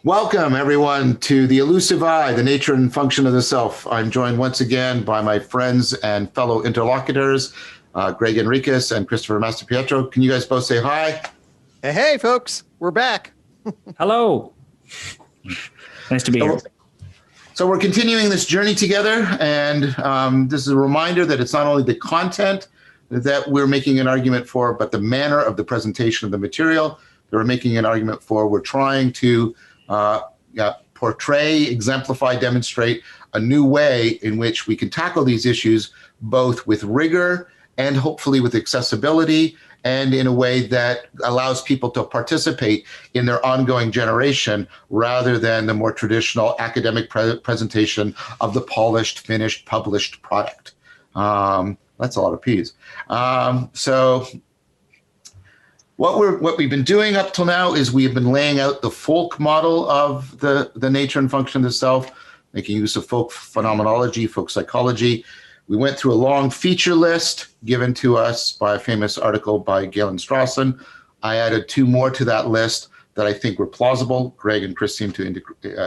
Welcome, everyone, to the Elusive I, the nature and function of the self. I'm joined once again by my friends and fellow interlocutors, Gregg Henriques and Christopher Mastropietro. Can you guys both say hi? Hey, folks, we're back. Hello. Nice to be here. So we're continuing this journey together, and this is a reminder that it's not only the content that we're making an argument for, but the manner of the presentation of the material that we're making an argument for. We're trying to portray, exemplify, demonstrate a new way in which we can tackle these issues, both with rigor and hopefully with accessibility, and in a way that allows people to participate in their ongoing generation rather than the more traditional academic presentation of the polished, finished, published product. That's a lot of P's. So what we've been doing up till now is we've been laying out the folk model of the nature and function of the self, making use of folk phenomenology, folk psychology. We went through a long feature list given to us by a famous article by Galen Strawson. I added 2 more to that list that I think were plausible. Gregg and Chris seem to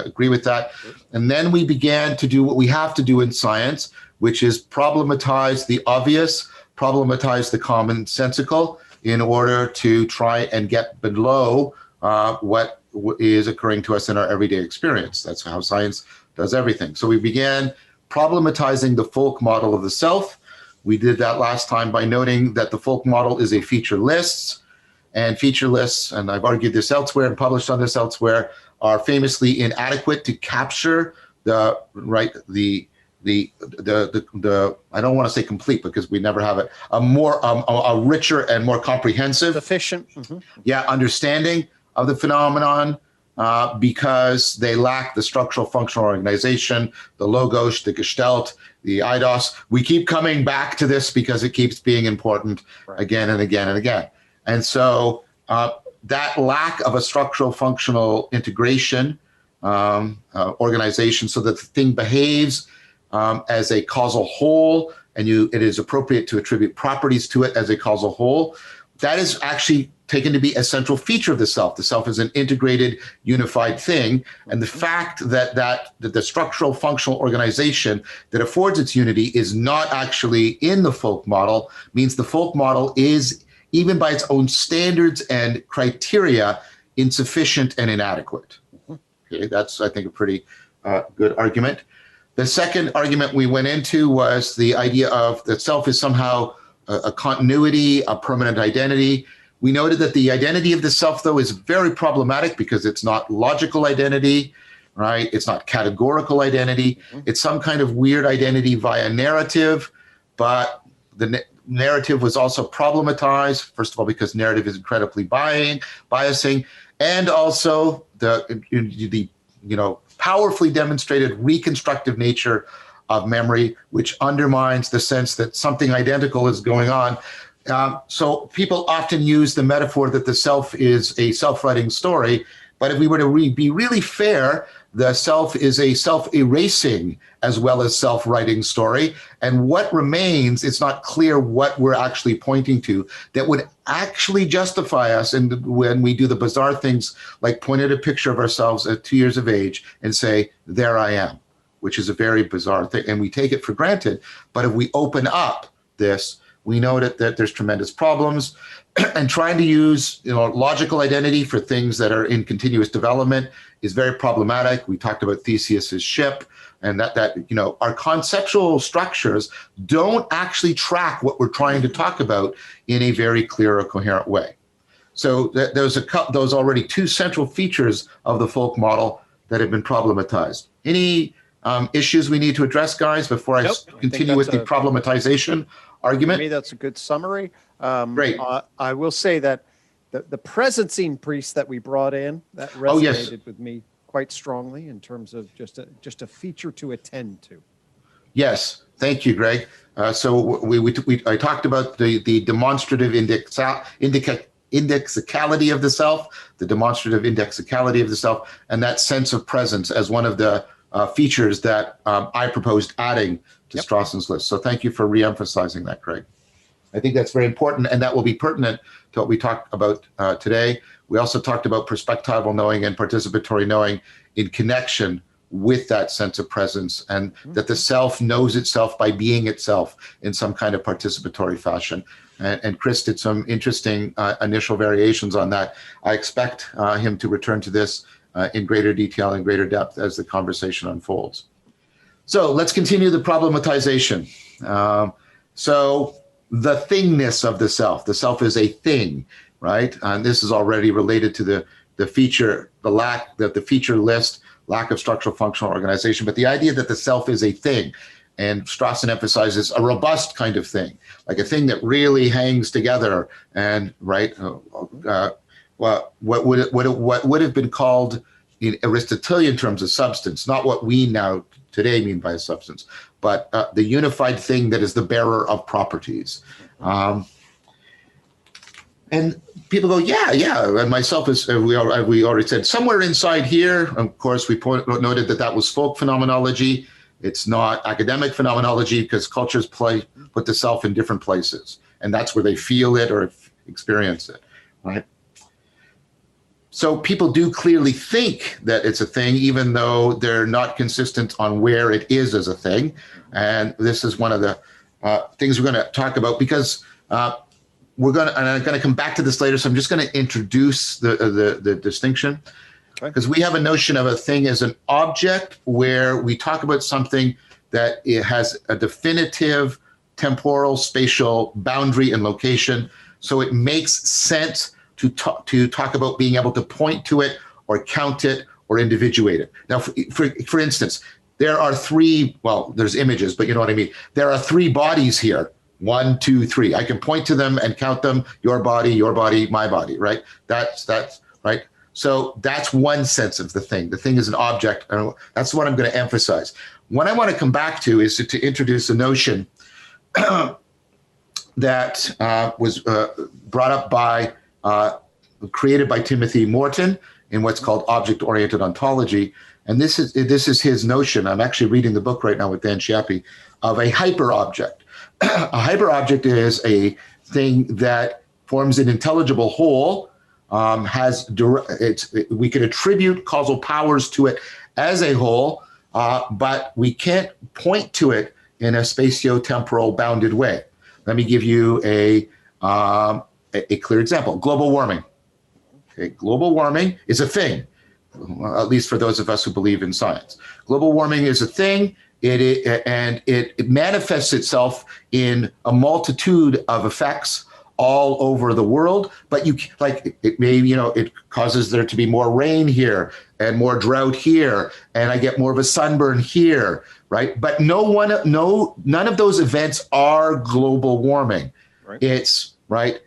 agree with that. And then we began to do what we have to do in science, which is problematize the obvious, problematize the commonsensical, in order to try and get below what is occurring to us in our everyday experience. That's how science does everything. So we began problematizing the folk model of the self. We did that last time by noting that the folk model is a feature list, and feature lists, and I've argued this elsewhere and published on this elsewhere, are famously inadequate to capture the I don't want to say complete because we never have it, a richer and more comprehensive, sufficient, understanding of the phenomenon, because they lack the structural functional organization, the logos, the gestalt, the eidos. We keep coming back to this because it keeps being important again and again and again. And so that lack of a structural functional integration, organization, so that the thing behaves as a causal whole, and it is appropriate to attribute properties to it as a causal whole, that is actually taken to be a central feature of the self. The self is an integrated, unified thing, and the fact that the structural functional organization that affords its unity is not actually in the folk model means the folk model is, even by its own standards and criteria, insufficient and inadequate. Okay, that's, I think, a pretty good argument. The second argument we went into was the idea of the self is somehow a continuity, a permanent identity. We noted that the identity of the self, though, is very problematic because it's not logical identity, right? It's not categorical identity. It's some kind of weird identity via narrative, but the narrative was also problematized, first of all, because narrative is incredibly biasing, and also the powerfully demonstrated reconstructive nature of memory, which undermines the sense that something identical is going on. So people often use the metaphor that the self is a self-writing story, but if we were to be really fair, the self is a self-erasing as well as self-writing story. And what remains, it's not clear what we're actually pointing to that would actually justify us. And when we do the bizarre things like point at a picture of ourselves at 2 years of age and say, there I am, which is a very bizarre thing. And we take it for granted. But if we open up this, we know that there's tremendous problems. And trying to use logical identity for things that are in continuous development is very problematic. We talked about Theseus's ship, and that our conceptual structures don't actually track what we're trying to talk about in a very clear or coherent way. So there's those already 2 central features of the folk model that have been problematized. Any issues we need to address, guys, before I continue with the problematization argument? For me, that's a good summary. Great. I will say that the presencing priest that we brought in, that resonated with me quite strongly in terms of just a feature to attend to. Yes, thank you, Gregg. So I talked about the demonstrative indexicality of the self, the demonstrative indexicality of the self, and that sense of presence as one of the features that I proposed adding to Strawson's list. So thank you for re-emphasizing that, Gregg. I think that's very important, and that will be pertinent to what we talked about today. We also talked about perspectival knowing and participatory knowing in connection with that sense of presence, and that the self knows itself by being itself in some kind of participatory fashion. And Chris did some interesting initial variations on that. I expect him to return to this in greater detail and greater depth as the conversation unfolds. So let's continue the problematization. So the thingness of the self is a thing, right? And this is already related to the feature, the feature list, lack of structural functional organization, but the idea that the self is a thing. And Strawson emphasizes a robust kind of thing, like a thing that really hangs together. And right, what would have been called in Aristotelian terms of substance, not what we now today mean by a substance, but the unified thing that is the bearer of properties. And people go, yeah, and myself, as we already said, somewhere inside here, of course, we noted that was folk phenomenology. It's not academic phenomenology, because cultures put the self in different places, and that's where they feel it or experience it, right? So people do clearly think that it's a thing, even though they're not consistent on where it is as a thing. And this is one of the things we're going to talk about, because and I'm going to come back to this later, so I'm just going to introduce the distinction. Because we have a notion of a thing as an object where we talk about something that it has a definitive temporal, spatial boundary and location. So it makes sense to talk about being able to point to it or count it or individuate it. Now, for instance, there are there's images, but you know what I mean. There are three bodies here. 1, 2, 3. I can point to them and count them. Your body, my body, right? That's right. So that's one sense of the thing. The thing is an object, and that's what I'm going to emphasize. What I want to come back to is to introduce a notion that was brought up created by Timothy Morton in what's called object-oriented ontology. And this is his notion. I'm actually reading the book right now with Dan Chiappi, of a hyperobject. A hyperobject is a thing that forms an intelligible whole. We could attribute causal powers to it as a whole, but we can't point to it in a spatio-temporal bounded way. Let me give you a clear example. Global warming. Okay, global warming is a thing, at least for those of us who believe in science. Global warming is a thing. It manifests itself in a multitude of effects all over the world, but it causes there to be more rain here and more drought here, and I get more of a sunburn here, right? But none of those events are global warming. Right. It's right.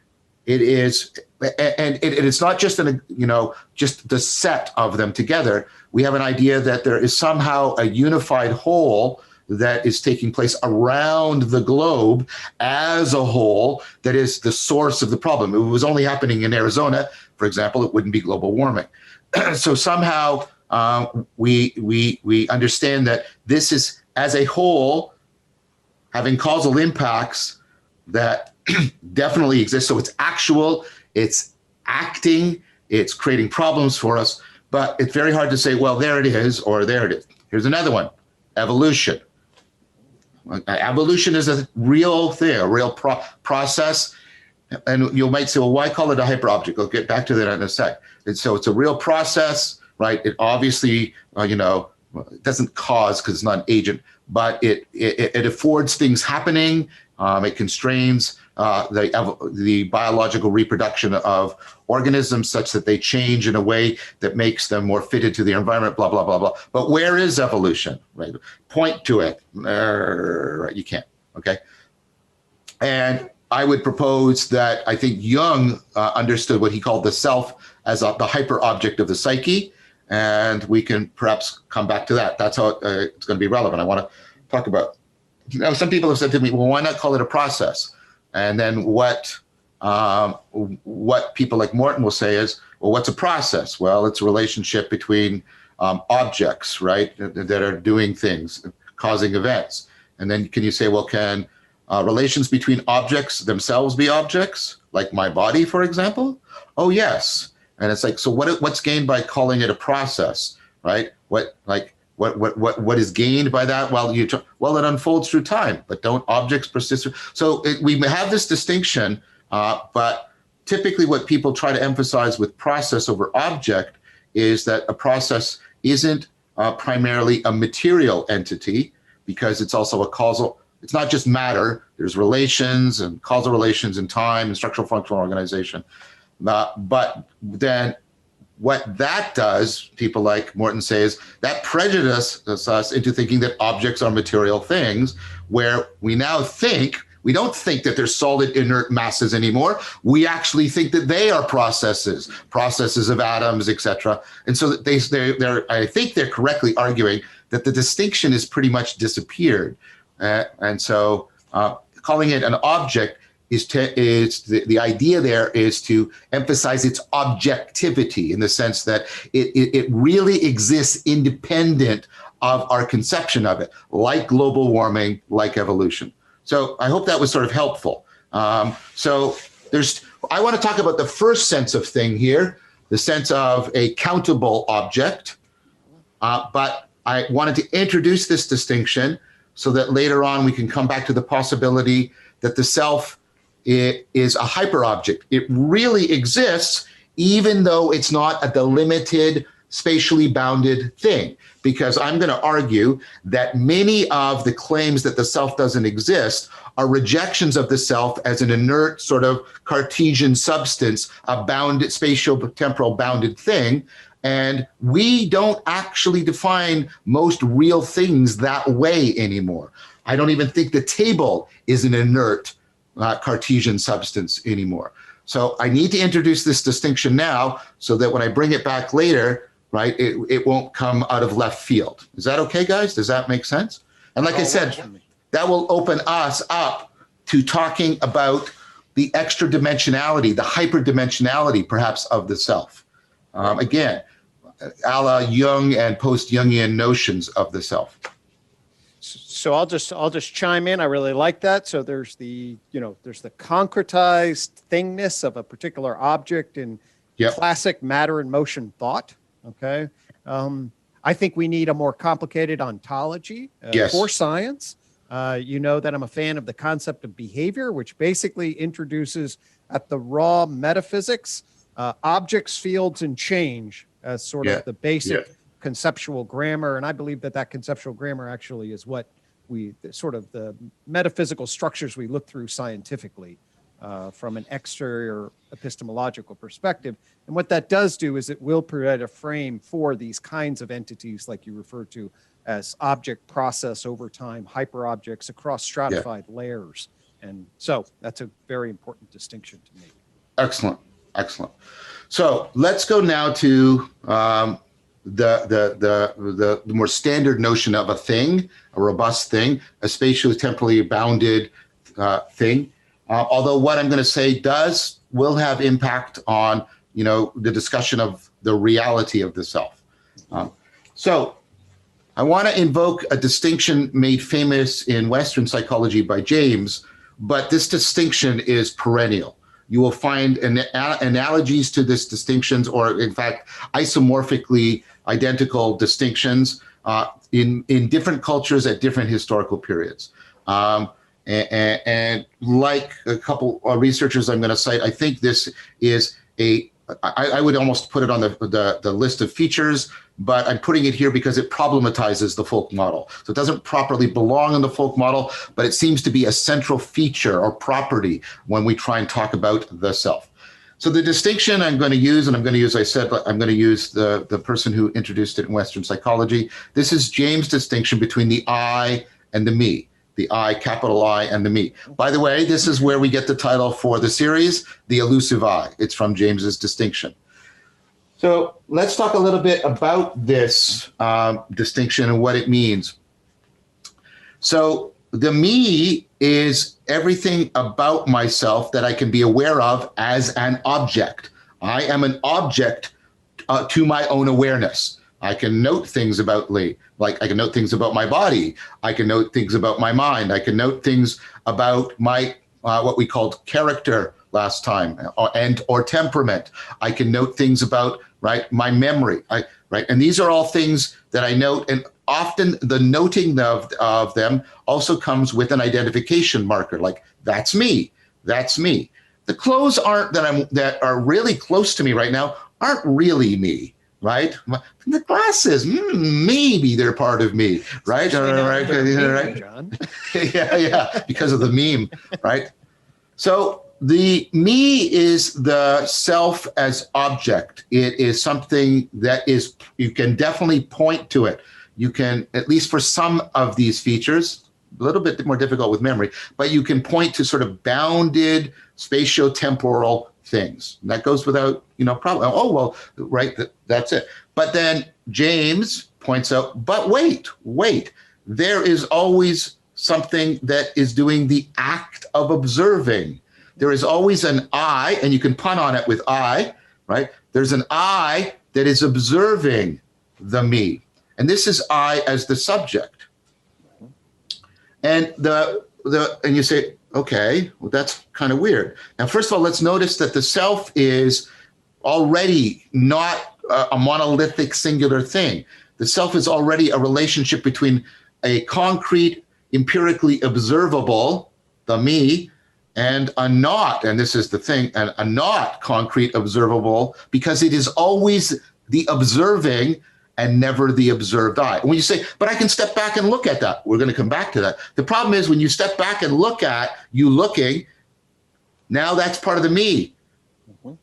It is, and it's not just just the set of them together. We have an idea that there is somehow a unified whole that is taking place around the globe as a whole that is the source of the problem. If it was only happening in Arizona, for example, it wouldn't be global warming. So somehow we understand that this is, as a whole, having causal impacts that definitely exist. So it's actual, it's acting, it's creating problems for us, but it's very hard to say, well, there it is, or there it is. Here's another one, evolution. Evolution is a real thing, a real process. And you might say, well, why call it a hyperobject? I'll get back to that in a sec. And so it's a real process, right? It obviously, it doesn't cause because it's not an agent, but it affords things happening. It constrains the biological reproduction of organisms such that they change in a way that makes them more fitted to the environment, blah, blah, blah, blah. But where is evolution? Right? Point to it. You can't, okay? And I would propose that I think Jung understood what he called the self as the hyper-object of the psyche, and we can perhaps come back to that. That's how it's going to be relevant. I want to talk about. Some people have said to me, well, why not call it a process? And then what people like Morton will say is, well, what's a process? Well, it's a relationship between objects, right, that are doing things, causing events. And then can you say, well, can relations between objects themselves be objects, like my body, for example? Oh, yes. And it's like, so what's gained by calling it a process, right? What is gained by that? Well, it unfolds through time, but don't objects persist? So we have this distinction, but typically what people try to emphasize with process over object is that a process isn't primarily a material entity, because it's also a causal. It's not just matter. There's relations and causal relations in time and structural functional organization. But then what that does, people like Morton say, is that prejudices us into thinking that objects are material things, where we now think, we don't think that they're solid inert masses anymore. We actually think that they are processes of atoms, etc. And so I think they're correctly arguing that the distinction has pretty much disappeared. And so calling it an object is the idea there is to emphasize its objectivity, in the sense that it really exists independent of our conception of it, like global warming, like evolution. So I hope that was sort of helpful. I want to talk about the first sense of thing here, the sense of a countable object, but I wanted to introduce this distinction so that later on we can come back to the possibility that the self is a hyperobject. It really exists, even though it's not a delimited, spatially bounded thing. Because I'm going to argue that many of the claims that the self doesn't exist are rejections of the self as an inert sort of Cartesian substance, a bounded, spatio-temporal bounded thing. And we don't actually define most real things that way anymore. I don't even think the table is an inert Cartesian substance anymore. So I need to introduce this distinction now so that when I bring it back later, right, it won't come out of left field. Is that okay, guys? Does that make sense? And like I said, that will open us up to talking about the extra dimensionality, the hyperdimensionality perhaps of the self. Again, a la Jung and post-Jungian notions of the self. So I'll just chime in. I really like that. So there's the concretized thingness of a particular object in classic matter and motion thought. Okay. I think we need a more complicated ontology for science. You know that I'm a fan of the concept of behavior, which basically introduces at the raw metaphysics, objects, fields, and change as sort of the basic conceptual grammar. And I believe that conceptual grammar actually is what the metaphysical structures we look through scientifically from an exterior epistemological perspective. And what that does do is it will provide a frame for these kinds of entities, like you referred to as object, process, over time, hyperobjects across stratified layers. And so that's a very important distinction to me. Excellent. Excellent. So let's go now to the more standard notion of a thing, a robust thing, a spatially temporally bounded thing. Although what I'm going to say will have impact on the discussion of the reality of the self. So I want to invoke a distinction made famous in Western psychology by James, but this distinction is perennial. You will find analogies to this distinctions, or in fact, isomorphically identical distinctions in different cultures at different historical periods. And like a couple of researchers I'm going to cite, I think this is I would almost put it on the list of features, but I'm putting it here because it problematizes the folk model. So it doesn't properly belong in the folk model, but it seems to be a central feature or property when we try and talk about the self. So the distinction I'm going to use, and I'm going to use the person who introduced it in Western psychology. This is James' distinction between the I and the me. The I, capital I, and the me. By the way, this is where we get the title for the series, The Elusive I. It's from James's distinction. So let's talk a little bit about this distinction and what it means. So the me is everything about myself that I can be aware of as an object. I am an object to my own awareness. I can note things about Lee, like I can note things about my body. I can note things about my mind. I can note things about my, what we called character last time, or temperament. I can note things about, right, my memory, right? And these are all things that I note, and often the noting of them also comes with an identification marker, like that's me, that's me. The clothes that are really close to me right now aren't really me, right? The glasses, maybe they're part of me, right? Right, right. John. yeah, because of the meme, right? So the me is the self as object. It is something that you can definitely point to it. You can, at least for some of these features, a little bit more difficult with memory, but you can point to sort of bounded spatiotemporal things. And that goes without, problem. Oh, well, right, that's it. But then James points out, but wait, there is always something that is doing the act of observing. There is always an I, and you can pun on it with I, right? There's an I that is observing the me. And this is I as the subject. And and you say, okay, well, that's kind of weird. Now, first of all, let's notice that the self is already not a monolithic singular thing. The self is already a relationship between a concrete, empirically observable, the me, and a not, and this is the thing, a not concrete observable, because it is always the observing and never the observed I. And when you say, but I can step back and look at that, we're going to come back to that. The problem is when you step back and look at you looking, now that's part of the me. Mm-hmm.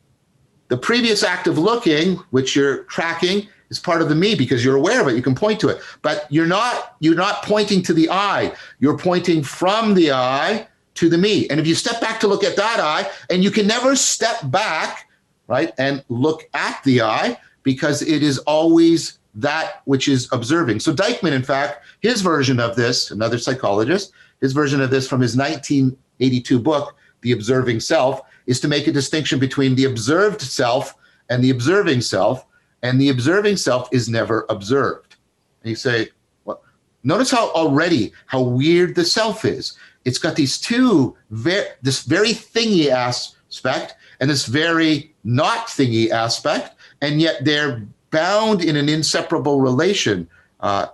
The previous act of looking, which you're tracking, is part of the me because you're aware of it. You can point to it, but you're not pointing to the I. You're pointing from the I to the me. And if you step back to look at that I, and you can never step back, right, and look at the I, because it is always that which is observing. So Dijkman, in fact, his version of this, another psychologist, his version of this from his 1982 book, The Observing Self, is to make a distinction between the observed self and the observing self, and the observing self is never observed. And you say, well, notice how weird the self is. It's got these two, this very thingy aspect and this very not thingy aspect, and yet they're bound in an inseparable relation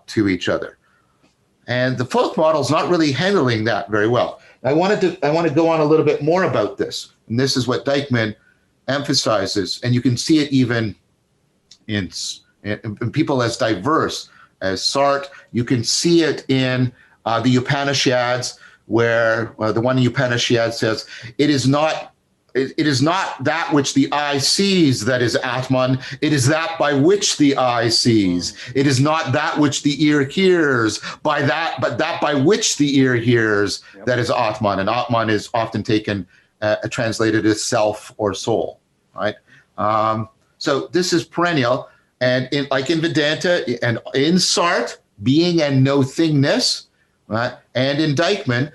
to each other. And the folk model is not really handling that very well. I want to go on a little bit more about this. And this is what Dijkman emphasizes. And you can see it even in people as diverse as Sartre. You can see it in the Upanishads, where the one Upanishad says, it is not that which the eye sees that is Atman. It is that by which the eye sees. It is not that which the ear hears, but that by which the ear hears, that is Atman. And Atman is often taken, translated as self or soul, right? So this is perennial. And like in Vedanta and in Sartre, being and no thingness, right? And in Dijkman,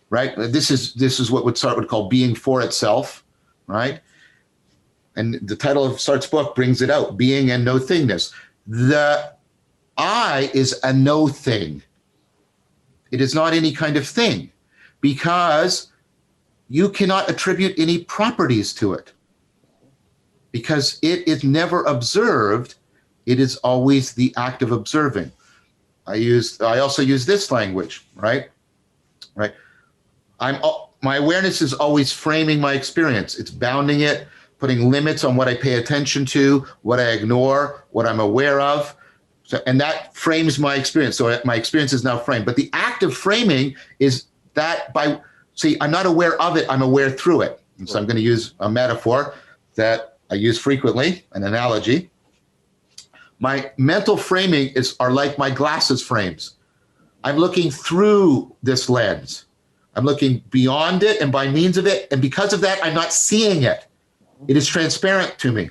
right? This is what Sartre would call being for itself, right? And the title of Sartre's book brings it out, being and no thingness. The I is a no thing. It is not any kind of thing because you cannot attribute any properties to it because it is never observed. It is always the act of observing. I also use this language, right? Right. My awareness is always framing my experience. It's bounding it, putting limits on what I pay attention to, what I ignore, what I'm aware of. So, and that frames my experience. So my experience is now framed. But the act of framing is that I'm not aware of it, I'm aware through it. And so I'm going to use a metaphor that I use frequently, an analogy. My mental framing are like my glasses frames. I'm looking through this lens. I'm looking beyond it and by means of it. And because of that, I'm not seeing it. It is transparent to me.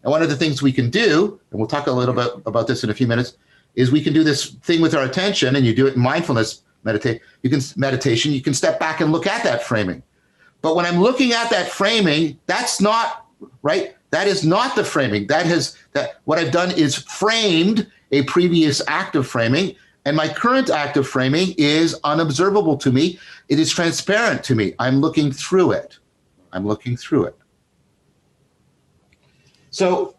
And one of the things we can do, and we'll talk a little bit about this in a few minutes, is we can do this thing with our attention, and you do it in mindfulness meditation. You can step back and look at that framing. But when I'm looking at that framing, that's not, right? That is not the framing. What I've done is framed a previous act of framing, and my current act of framing is unobservable to me. It is transparent to me. I'm looking through it. I'm looking through it. So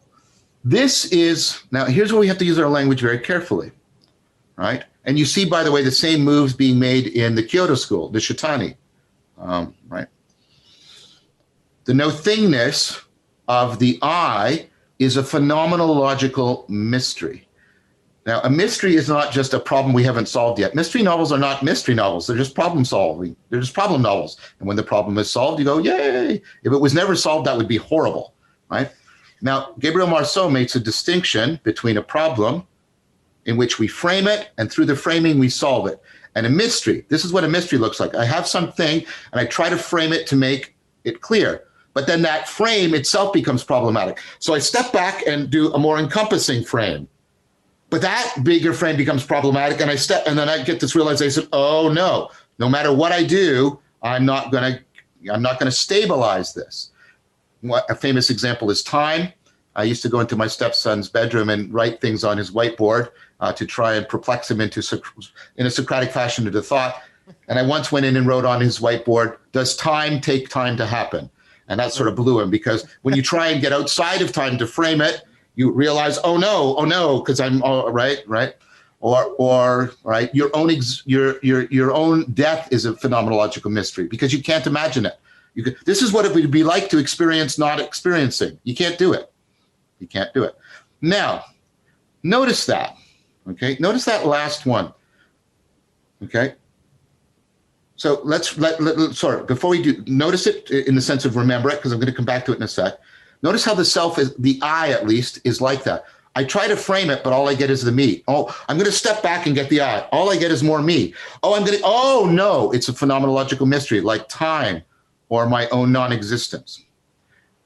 this is, now here's where we have to use our language very carefully, right? And you see, by the way, the same moves being made in the Kyoto school, the Shitani, right? The no-thingness of the I is a phenomenological mystery. Now, a mystery is not just a problem we haven't solved yet. Mystery novels are not mystery novels. They're just problem solving. They're just problem novels. And when the problem is solved, you go, yay. If it was never solved, that would be horrible, right? Now, Gabriel Marceau makes a distinction between a problem in which we frame it, and through the framing, we solve it. And a mystery, this is what a mystery looks like. I have something, and I try to frame it to make it clear. But then that frame itself becomes problematic. So I step back and do a more encompassing frame. But that bigger frame becomes problematic, and then I get this realization, oh no, no matter what I do, I'm not gonna stabilize this. A famous example is time. I used to go into my stepson's bedroom and write things on his whiteboard to try and perplex him in a Socratic fashion into thought. And I once went in and wrote on his whiteboard, does time take time to happen? And that sort of blew him, because when you try and get outside of time to frame it, you realize, oh no, because I'm right, or right, your own death is a phenomenological mystery because you can't imagine it. This is what it would be like to experience not experiencing. You can't do it. You can't do it. Now, notice that. Okay, notice that last one. Okay. So sorry, before we do, notice it in the sense of remember it, because I'm going to come back to it in a sec. Notice how the self is, the I at least, is like that. I try to frame it, but all I get is the me. Oh, I'm going to step back and get the I. All I get is more me. Oh no, it's a phenomenological mystery like time or my own non-existence.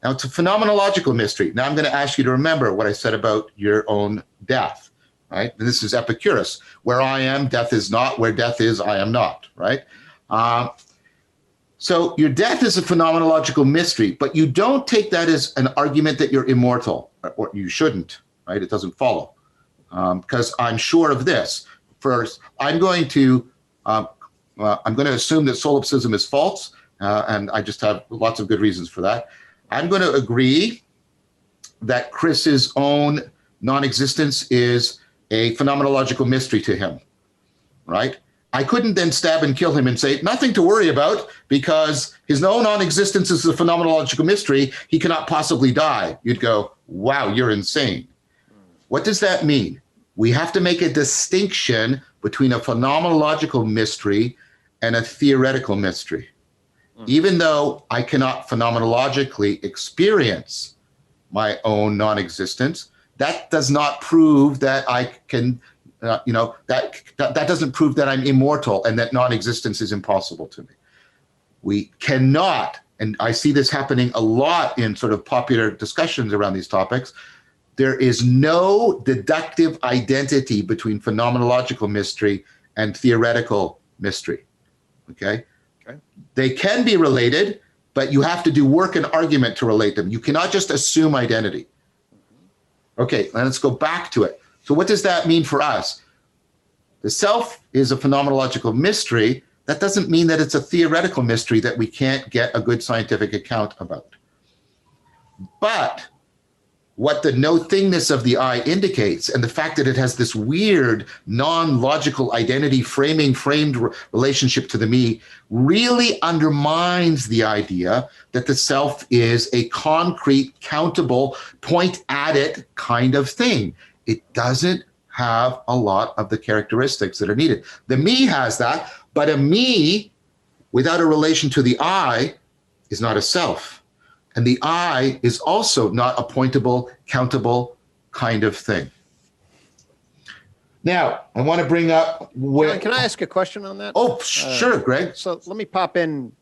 Now it's a phenomenological mystery. Now I'm going to ask you to remember what I said about your own death, right? This is Epicurus. Where I am, death is not. Where death is, I am not, right? So your death is a phenomenological mystery, but you don't take that as an argument that you're immortal, or you shouldn't, right? It doesn't follow, because I'm sure of this. First, I'm going to assume that solipsism is false, and I just have lots of good reasons for that. I'm going to agree that Chris's own non-existence is a phenomenological mystery to him, right? I couldn't then stab and kill him and say, nothing to worry about, because his own non-existence is a phenomenological mystery. He cannot possibly die. You'd go, wow, you're insane. What does that mean? We have to make a distinction between a phenomenological mystery and a theoretical mystery. Even though I cannot phenomenologically experience my own non-existence, that does not prove that I can, that doesn't prove that I'm immortal and that non-existence is impossible to me. We cannot, and I see this happening a lot in sort of popular discussions around these topics, there is no deductive identity between phenomenological mystery and theoretical mystery, okay? They can be related, but you have to do work and argument to relate them. You cannot just assume identity. Okay, let's go back to it. So what does that mean for us? The self is a phenomenological mystery. That doesn't mean that it's a theoretical mystery that we can't get a good scientific account about. But what the no-thingness of the I indicates, and the fact that it has this weird non-logical identity framed relationship to the me, really undermines the idea that the self is a concrete, countable, point at it kind of thing. It doesn't have a lot of the characteristics that are needed. The me has that, but a me without a relation to the I is not a self. And the I is also not a pointable, countable kind of thing. Now, I want to bring up... Can I ask a question on that? Oh, sure, Greg. So let me pop in.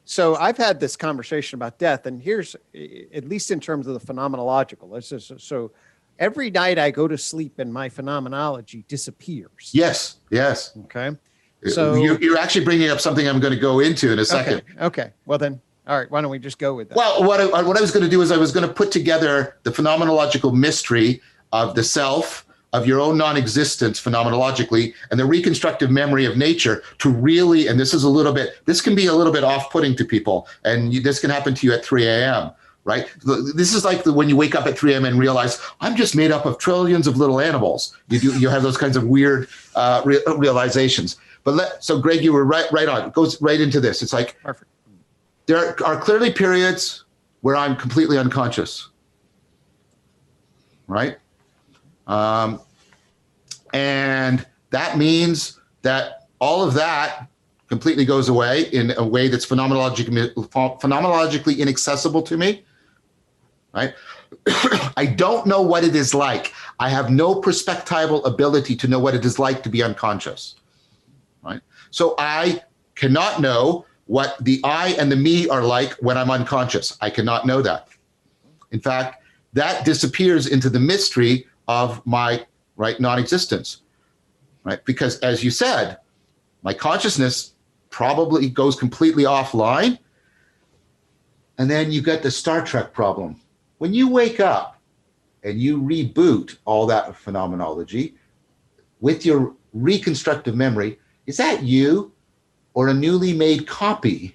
So I've had this conversation about death, and here's, at least in terms of the phenomenological, so every night I go to sleep and my phenomenology disappears. Yes, yes. Okay. So you're actually bringing up something I'm going to go into in a second. Okay. Well then, All right, why don't we just go with that? Well, what I was going to do is I was going to put together the phenomenological mystery of the self, of your own non-existence phenomenologically, and the reconstructive memory of nature to really, and this can be a little bit off-putting to people, and this can happen to you at 3 a.m., right? This is like when you wake up at 3 a.m. and realize, I'm just made up of trillions of little animals. You have those kinds of weird realizations. So Greg, you were right on. It goes right into this. It's like, perfect. There are clearly periods where I'm completely unconscious, right? And that means that all of that completely goes away in a way that's phenomenologically inaccessible to me, right? I don't know what it is like. I have no perspectival ability to know what it is like to be unconscious, right? So I cannot know what the I and the me are like when I'm unconscious. I cannot know that. In fact, that disappears into the mystery of my non-existence, right? Because as you said, my consciousness probably goes completely offline. And then you get the Star Trek problem. When you wake up and you reboot all that phenomenology with your reconstructive memory, is that you or a newly made copy,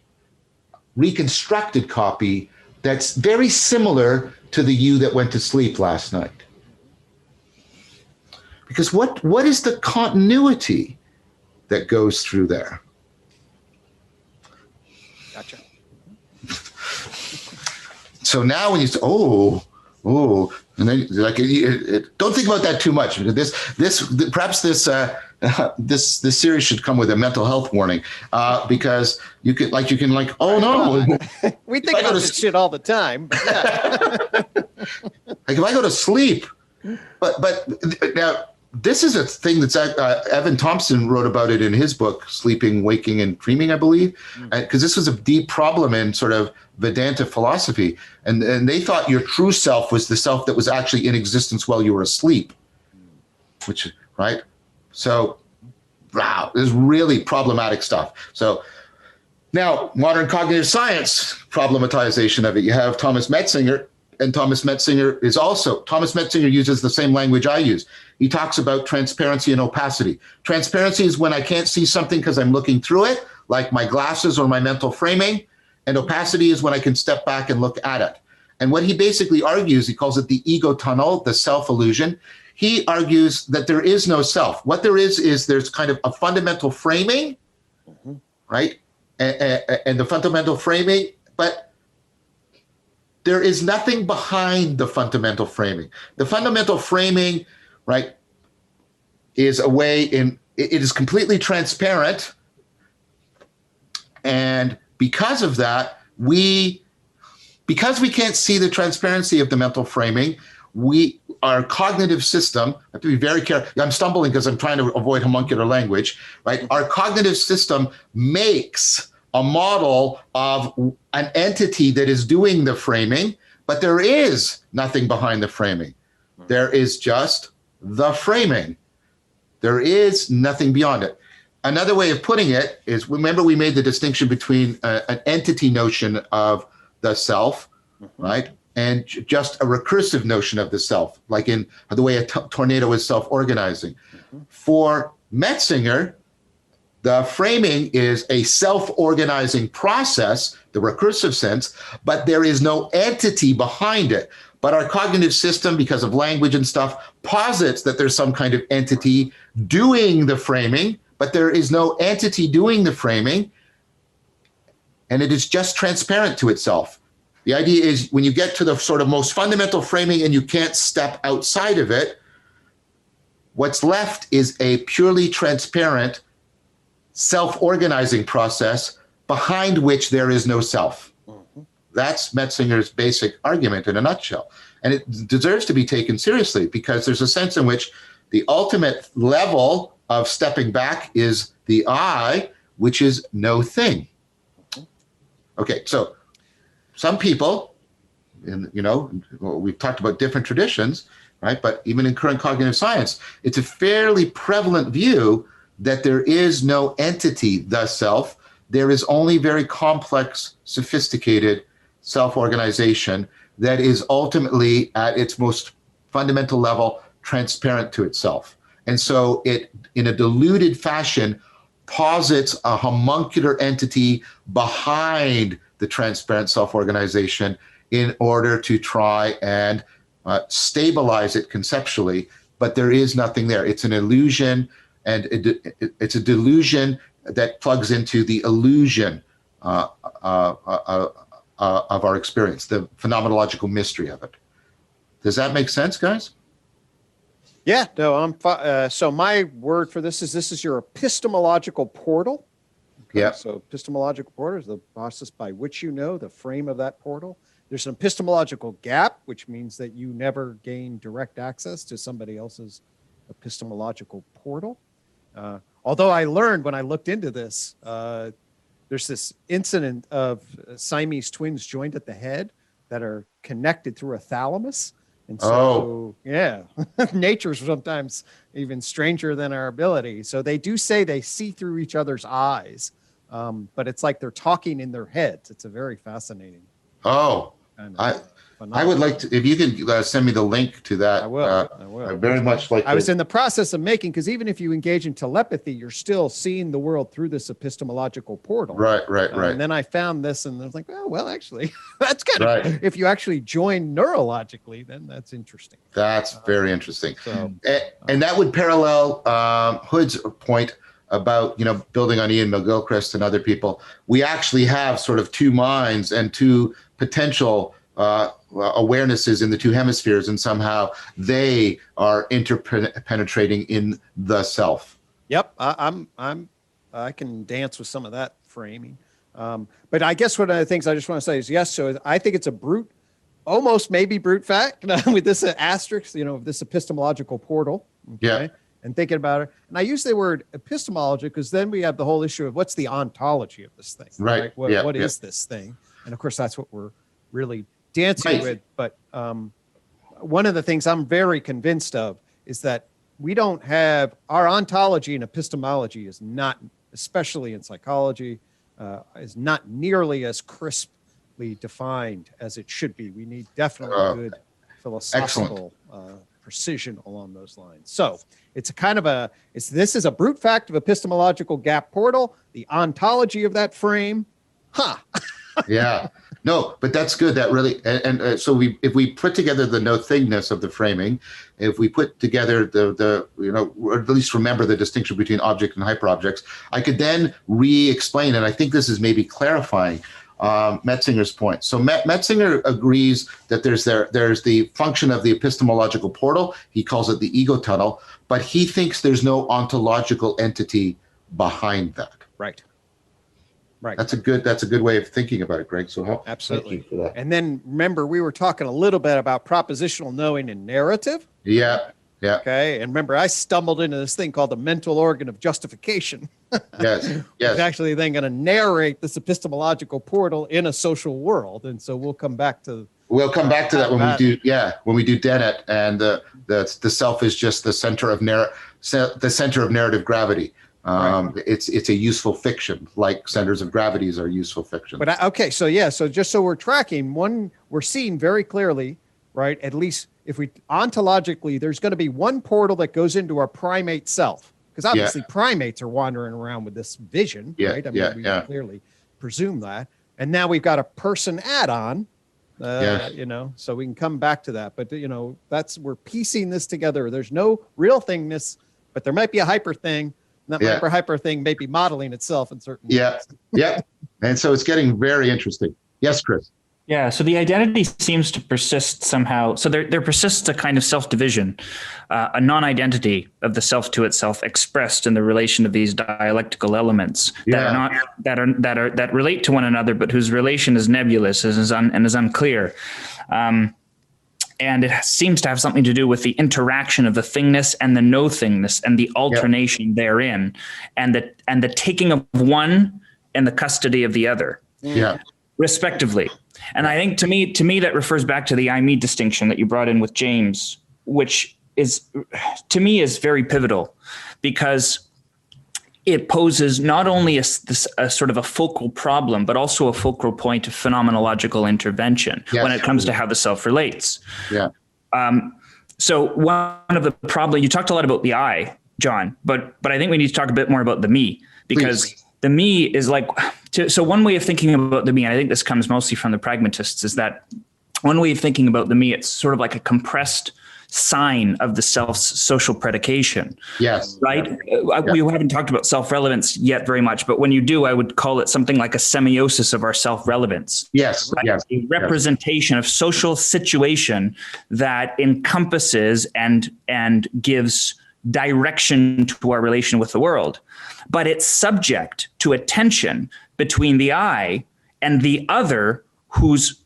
reconstructed copy, that's very similar to the you that went to sleep last night? Because what is the continuity that goes through there? Gotcha. So now when you say, and then like, don't think about that too much. Perhaps this series should come with a mental health warning, because you can oh no, we think about this shit all the time. But yeah. Like if I go to sleep, but now this is a thing that's Evan Thompson wrote about it in his book, Sleeping, Waking, and Dreaming, I believe, because this was a deep problem in sort of Vedanta philosophy, and they thought your true self was the self that was actually in existence while you were asleep, which, right? So, wow, this is really problematic stuff. So now modern cognitive science problematization of it. You have Thomas Metzinger, and Thomas Metzinger uses the same language I use. He talks about transparency and opacity. Transparency is when I can't see something because I'm looking through it, like my glasses or my mental framing. And opacity is when I can step back and look at it. And what he basically argues, he calls it the ego tunnel, the self illusion. He argues that there is no self. What there is there's kind of a fundamental framing, right? And the fundamental framing, but there is nothing behind the fundamental framing. The fundamental framing, right, is a way it is completely transparent. And because of that, because we can't see the transparency of the mental framing, our cognitive system, I have to be very careful. I'm stumbling because I'm trying to avoid homuncular language, right? Our cognitive system makes a model of an entity that is doing the framing, but there is nothing behind the framing. There is just the framing. There is nothing beyond it. Another way of putting it is, remember we made the distinction between an entity notion of the self, right? And just a recursive notion of the self, like in the way a tornado is self-organizing. For Metzinger, the framing is a self-organizing process, the recursive sense, but there is no entity behind it. But our cognitive system, because of language and stuff, posits that there's some kind of entity doing the framing, but there is no entity doing the framing, and it is just transparent to itself. The idea is when you get to the sort of most fundamental framing and you can't step outside of it, what's left is a purely transparent self-organizing process behind which there is no self. That's Metzinger's basic argument in a nutshell. And it deserves to be taken seriously because there's a sense in which the ultimate level of stepping back is the I, which is no thing. Okay, so some people, we've talked about different traditions, right? But even in current cognitive science, it's a fairly prevalent view that there is no entity, the self, there is only very complex, sophisticated self-organization that is ultimately at its most fundamental level transparent to itself. And so it, in a diluted fashion, posits a homuncular entity behind the transparent self-organization in order to try and stabilize it conceptually, but there is nothing there. It's an illusion, and it's a delusion that plugs into the illusion of our experience, the phenomenological mystery of it. Does that make sense, guys? Yeah, no, so my word for this is your epistemological portal. Okay, yeah. So epistemological portal is the process by which you know the frame of that portal. There's an epistemological gap, which means that you never gain direct access to somebody else's epistemological portal. Although I learned when I looked into this, there's this incident of Siamese twins joined at the head that are connected through a thalamus. And so, yeah, nature's sometimes even stranger than our ability. So they do say they see through each other's eyes, but it's like they're talking in their heads. It's a very fascinating. Oh, I would like to, if you can send me the link to that. I will. I very much like. I was in the process of making, because even if you engage in telepathy, you're still seeing the world through this epistemological portal. Right. And then I found this, and I was like, oh, well, actually, that's kind of, if you actually join neurologically, then that's interesting. That's very interesting. So, and that would parallel Hood's point about, building on Ian McGilchrist and other people. We actually have sort of two minds and two potential awarenesses in the two hemispheres, and somehow they are interpenetrating in the self. Yep, I can dance with some of that framing. But I guess one of the things I just want to say is yes. So I think it's a almost maybe brute fact with this asterisk, this epistemological portal. Okay? Yeah. And thinking about it, and I use the word epistemology because then we have the whole issue of what's the ontology of this thing, right? What is this thing? And of course, that's what we're really dancing with. But one of the things I'm very convinced of is that we don't have our ontology and epistemology is not, especially in psychology, is not nearly as crisply defined as it should be. We need definitely good philosophical precision along those lines. So it's a kind of this is a brute fact of epistemological gap portal, the ontology of that frame. Yeah, no, but that's good. That really, so if we put together the no thingness of the framing, if we put together or at least remember the distinction between object and hyperobjects, I could then re-explain, and I think this is maybe clarifying Metzinger's point. So Metzinger agrees that there's the function of the epistemological portal. He calls it the ego tunnel, but he thinks there's no ontological entity behind that. Right. That's a good way of thinking about it, Greg. So absolutely. Thank you for that. And then remember, we were talking a little bit about propositional knowing and narrative. Yeah. Okay. And remember, I stumbled into this thing called the mental organ of justification. Yes. It's actually then going to narrate this epistemological portal in a social world. And so we'll come back to that when we do Dennett, and the self is just the center of narrative gravity. It's a useful fiction, like centers of gravities are useful fiction. But so just so we're tracking, we're seeing very clearly, right? At least if we ontologically, there's going to be one portal that goes into our primate self, because obviously primates are wandering around with this vision, right? I mean, we clearly presume that, and now we've got a person add-on. So we can come back to that, but we're piecing this together. There's no real thingness, but there might be a hyper thing. And that hyper thing may be modeling itself in certain ways. Yeah. And so it's getting very interesting. Yes, Chris. Yeah. So the identity seems to persist somehow. So there persists a kind of self-division, a non-identity of the self to itself expressed in the relation of these dialectical elements that relate to one another, but whose relation is nebulous and is unclear. And it seems to have something to do with the interaction of the thingness and the no thingness and the alternation therein, and the taking of one and the custody of the other, respectively. And I think to me that refers back to the I-me distinction that you brought in with James, which is to me is very pivotal, because it poses not only a sort of a focal problem, but also a focal point of phenomenological intervention when it comes to how the self relates. Yeah. So one of the problems, you talked a lot about the I, John, but I think we need to talk a bit more about the me, because the me is like, so one way of thinking about the me, and I think this comes mostly from the pragmatists, is that one way of thinking about the me, it's sort of like a compressed sign of the self's social predication. Yes. Right? We haven't talked about self-relevance yet very much, but when you do, I would call it something like a semiosis of our self-relevance. Yes. Right? Yes. A representation of social situation that encompasses and gives direction to our relation with the world. But it's subject to a tension between the I and the other whose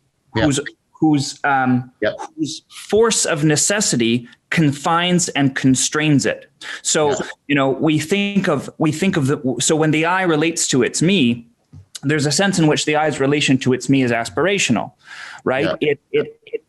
force of necessity confines and constrains it. So, we think of so when the I relates to its me, there's a sense in which the I's relation to its me is aspirational, right? Yeah.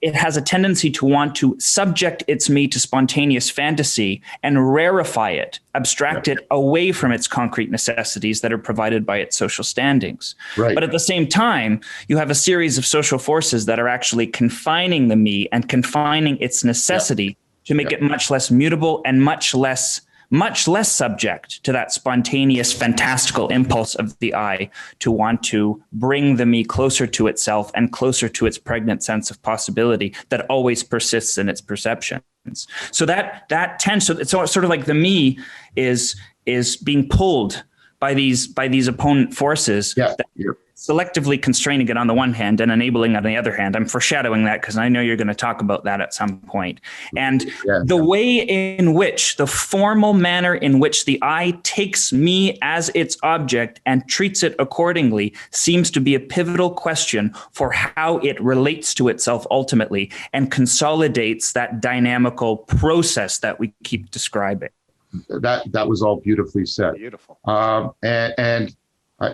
It has a tendency to want to subject its me to spontaneous fantasy and rarefy it, abstract it away from its concrete necessities that are provided by its social standings. Right. But at the same time, you have a series of social forces that are actually confining the me and confining its necessity to make it much less mutable and much less subject to that spontaneous, fantastical impulse of the I to want to bring the me closer to itself and closer to its pregnant sense of possibility that always persists in its perceptions. So that tends, so it's sort of like the me is being pulled by these opponent forces that selectively constraining it on the one hand and enabling on the other hand. I'm foreshadowing that because I know you're going to talk about that at some point. And the way in which, the formal manner in which the I takes me as its object and treats it accordingly seems to be a pivotal question for how it relates to itself ultimately and consolidates that dynamical process that we keep describing. That was all beautifully said. Beautiful.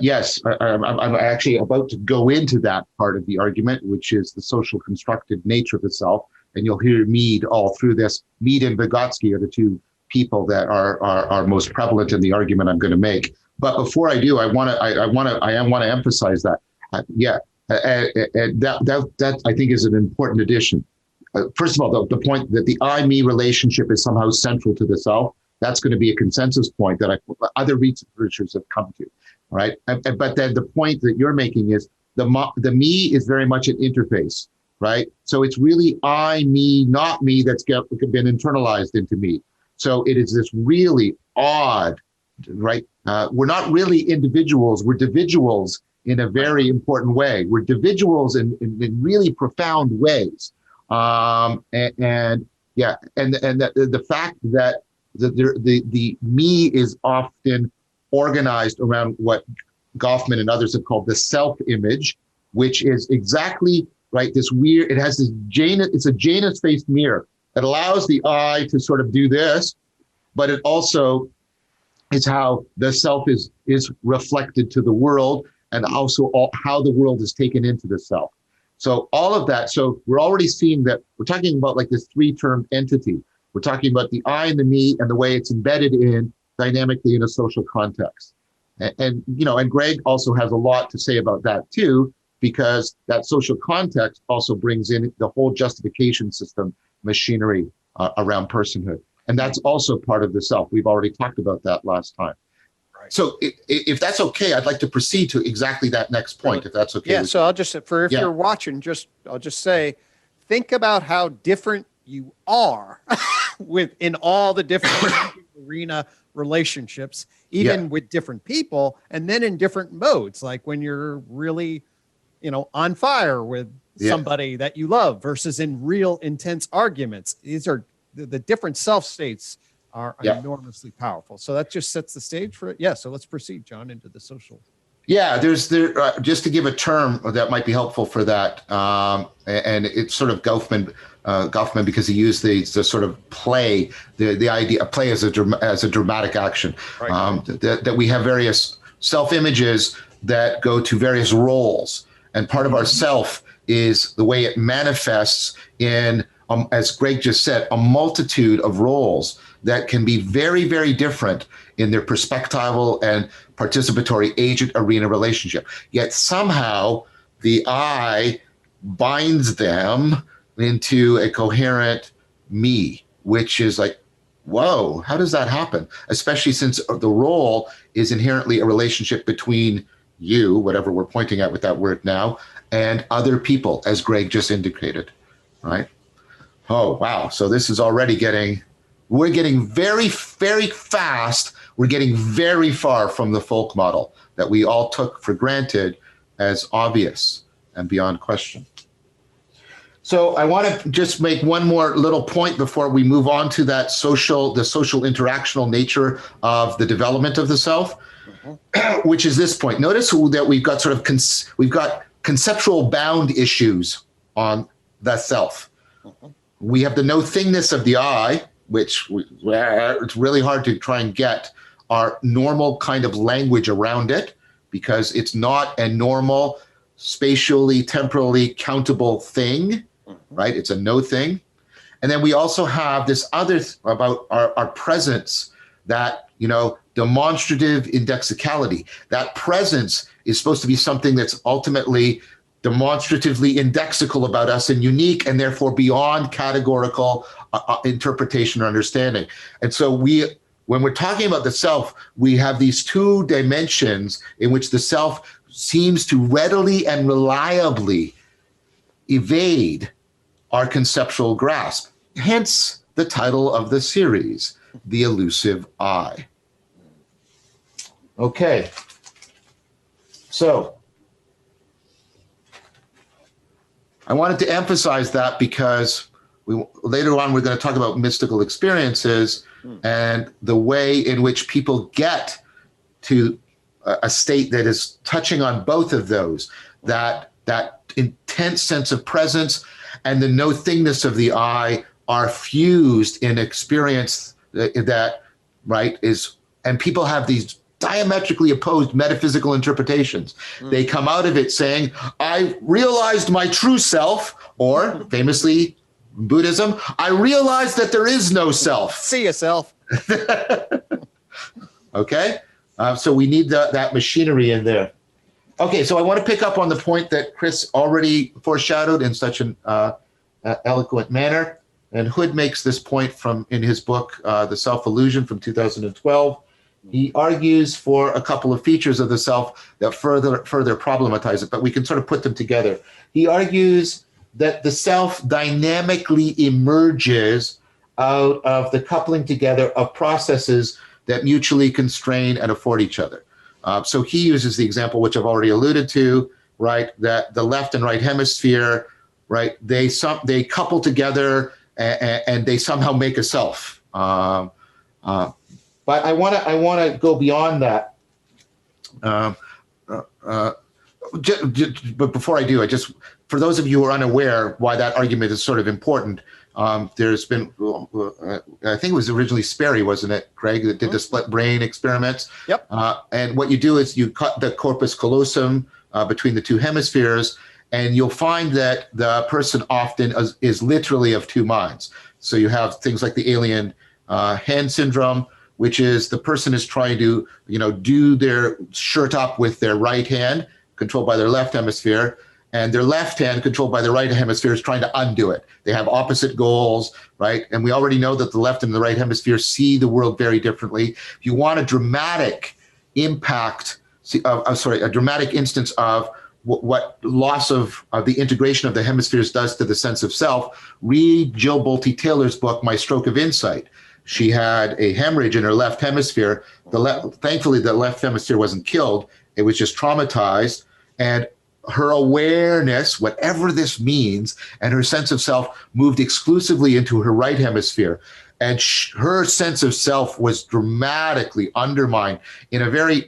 Yes, I'm actually about to go into that part of the argument, which is the social constructed nature of the self. And you'll hear Mead all through this. Mead and Vygotsky are the two people that are most prevalent in the argument I'm going to make. But before I do, I want to emphasize that. That I think is an important addition. First of all, the point that the I-me relationship is somehow central to the self. That's going to be a consensus point that other researchers have come to. Right. But then the point that you're making is the me is very much an interface. Right. So it's really I, me, not me that's been internalized into me. So it is this really odd. Right. We're not really individuals. We're individuals in a very important way. We're individuals in really profound ways. The fact that the me is often organized around what Golfman and others have called the self-image, which is exactly right. This weird, it has this it's a Janus-faced mirror that allows the I to sort of do this, but it also is how the self is reflected to the world, and also how the world is taken into the self. So all of that. So we're already seeing that we're talking about like this three-term entity. We're talking about the I and the me and the way it's embedded in dynamically in a social context. And Gregg also has a lot to say about that too, because that social context also brings in the whole justification system machinery around personhood. And that's also part of the self. We've already talked about that last time. Right. So if that's okay, I'd like to proceed to exactly that next point, if that's okay. Yeah, so I'll just, you're watching, I'll just say, think about how different you are in all the different arena relationships, even with different people, and then in different modes, like when you're really, on fire with somebody that you love versus in real intense arguments. These are the different self states are enormously powerful. So that just sets the stage for it. Yeah. So let's proceed, John, into the social. Yeah, there's just to give a term that might be helpful for that, and it's sort of Golfman because he used the sort of play, the idea of play as a dramatic action, right. That we have various self-images that go to various roles, and part of our self is the way it manifests in as Gregg just said, a multitude of roles that can be very, very different in their perspectival and participatory agent arena relationship. Yet somehow the I binds them into a coherent me, which is like, whoa, how does that happen? Especially since the role is inherently a relationship between you, whatever we're pointing at with that word now, and other people, as Gregg just indicated, right? Oh, wow. So this is already we're getting very, very fast. We're getting very far from the folk model that we all took for granted as obvious and beyond question. So I want to just make one more little point before we move on to that the social interactional nature of the development of the self, which is this point. Notice that we've got we've got conceptual bound issues on the self. We have the no thingness of the I, which it's really hard to try and get our normal kind of language around it, because it's not a normal, spatially, temporally countable thing, right? It's a no thing. And then we also have this other about our presence, that, demonstrative indexicality. That presence is supposed to be something that's ultimately demonstratively indexical about us and unique, and therefore beyond categorical interpretation or understanding. And so when we're talking about the self, we have these two dimensions in which the self seems to readily and reliably evade our conceptual grasp. Hence the title of the series, The Elusive I. Okay, so I wanted to emphasize that because later on we're going to talk about mystical experiences and the way in which people get to a state that is touching on both of those, that intense sense of presence and the no thingness of the I are fused in experience that right is, and people have these diametrically opposed metaphysical interpretations. They come out of it saying, I realized my true self, or famously Buddhism, I realized that there is no self. See yourself. Okay, so we need that machinery in there. Okay, so I want to pick up on the point that Chris already foreshadowed in such an eloquent manner. And Hood makes this point in his book, The Self-Illusion from 2012. He argues for a couple of features of the self that further problematize it, but we can sort of put them together. He argues that the self dynamically emerges out of the coupling together of processes that mutually constrain and afford each other. So he uses the example, which I've already alluded to, right, that the left and right hemisphere, right, they couple together and they somehow make a self. But I want to go beyond that. But before I do, for those of you who are unaware why that argument is sort of important, there's been, I think it was originally Sperry, wasn't it, Gregg, that did the split brain experiments? Yep. And what you do is you cut the corpus callosum between the two hemispheres, and you'll find that the person often is literally of two minds. So you have things like the alien hand syndrome, which is the person is trying to, do their shirt up with their right hand, controlled by their left hemisphere, and their left hand, controlled by the right hemisphere, is trying to undo it. They have opposite goals, right? And we already know that the left and the right hemisphere see the world very differently. If you want a dramatic impact, a dramatic instance of what loss of the integration of the hemispheres does to the sense of self, read Jill Bolte Taylor's book, My Stroke of Insight. She had a hemorrhage in her left hemisphere. Thankfully, the left hemisphere wasn't killed. It was just traumatized. And her awareness, whatever this means, and her sense of self moved exclusively into her right hemisphere. And her sense of self was dramatically undermined in a very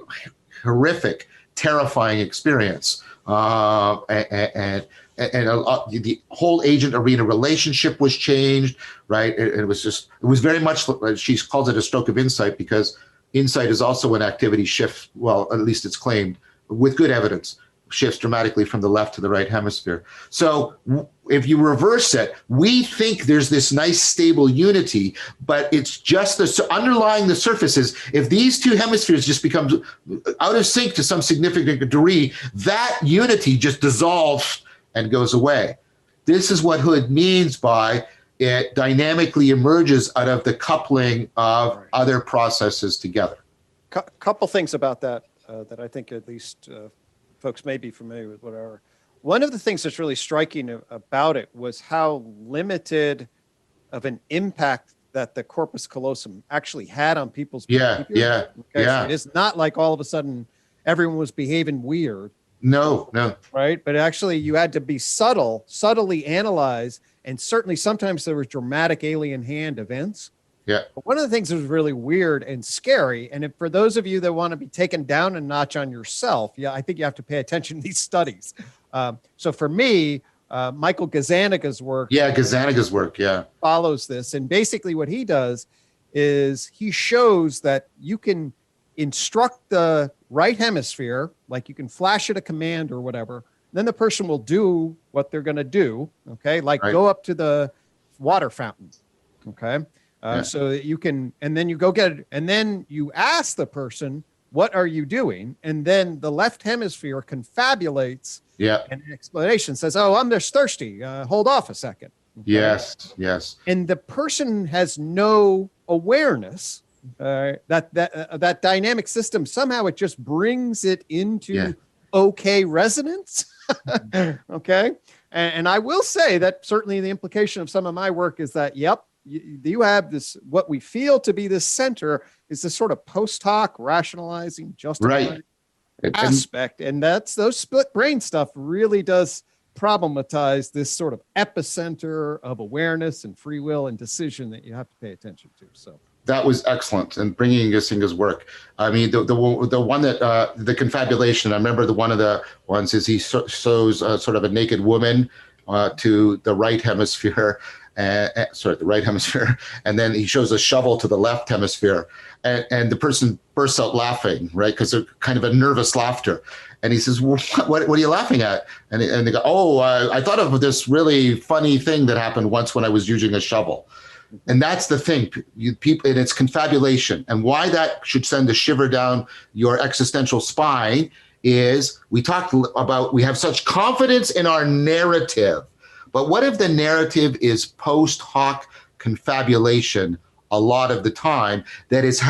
horrific, terrifying experience. And the whole agent arena relationship was changed, right? It was very much, she calls it a stroke of insight, because insight is also an activity shift, well, at least it's claimed, with good evidence, shifts dramatically from the left to the right hemisphere. So if you reverse it, we think there's this nice stable unity, but it's just underlying the surface is if these two hemispheres just become out of sync to some significant degree, that unity just dissolves and goes away. This is what Hood means by it dynamically emerges out of the coupling of other processes together. Couple things about that that I think at least folks may be familiar with. Whatever. One of the things that's really striking about it was how limited of an impact that the corpus callosum actually had on people's behavior. Okay, so it's not like all of a sudden everyone was behaving weird. No. Right, but actually you had to be subtly analyze, and certainly sometimes there was dramatic alien hand events. Yeah. But one of the things that was really weird and scary, and for those of you that want to be taken down a notch on yourself, I think you have to pay attention to these studies. So for me, Michael Gazzaniga's work. Gazzaniga's work, follows this. And basically what he does is he shows that you can instruct the right hemisphere, like you can flash it a command or whatever, then the person will do what they're going to do, okay? Like go up to the water fountain, okay? So that you can, and then you go get it, and then you ask the person, what are you doing? And then the left hemisphere confabulates an explanation, says, oh, I'm just thirsty. Hold off a second. Okay? Yes. And the person has no awareness that dynamic system, somehow it just brings it into okay resonance. Okay. And I will say that certainly the implication of some of my work is that, you have this, what we feel to be this center is this sort of post hoc rationalizing, justifying aspect. And those split brain stuff really does problematize this sort of epicenter of awareness and free will and decision that you have to pay attention to. So that was excellent, and bringing Gazzaniga's work. I mean, the one that the confabulation. I remember one of the ones is he shows sort of a naked woman to the right hemisphere. The right hemisphere, and then he shows a shovel to the left hemisphere, and the person bursts out laughing, right? Because they're kind of a nervous laughter, and he says, well, what are you laughing at? And they go, oh, I thought of this really funny thing that happened once when I was using a shovel. And that's the thing, people, and it's confabulation, and why that should send a shiver down your existential spine is we have such confidence in our narrative. But what if the narrative is post hoc confabulation a lot of the time that is,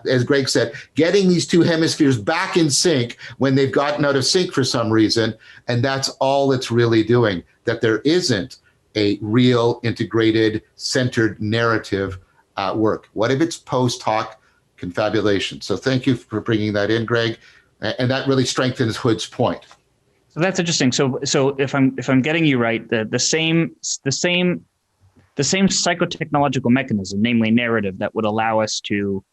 as Gregg said, getting these two hemispheres back in sync when they've gotten out of sync for some reason, and that's all it's really doing, that there isn't a real integrated, centered narrative at work. What if it's post hoc confabulation? So thank you for bringing that in, Gregg, and that really strengthens Hood's point. So that's interesting. So if I'm getting you right, the same psychotechnological mechanism, namely narrative, that would allow us to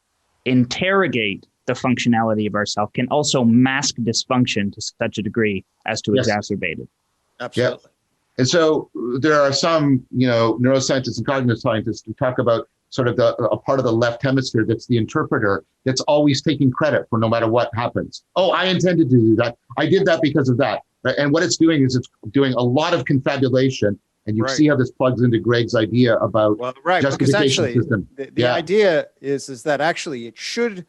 interrogate the functionality of ourself can also mask dysfunction to such a degree as to exacerbate it. Absolutely. Yep. And so there are some, neuroscientists and cognitive scientists who talk about sort of a part of the left hemisphere that's the interpreter, that's always taking credit for no matter what happens. Oh, I intended to do that. I did that because of that. And what it's doing is it's doing a lot of confabulation, and you see how this plugs into Gregg's idea about justification system. The idea is that actually it should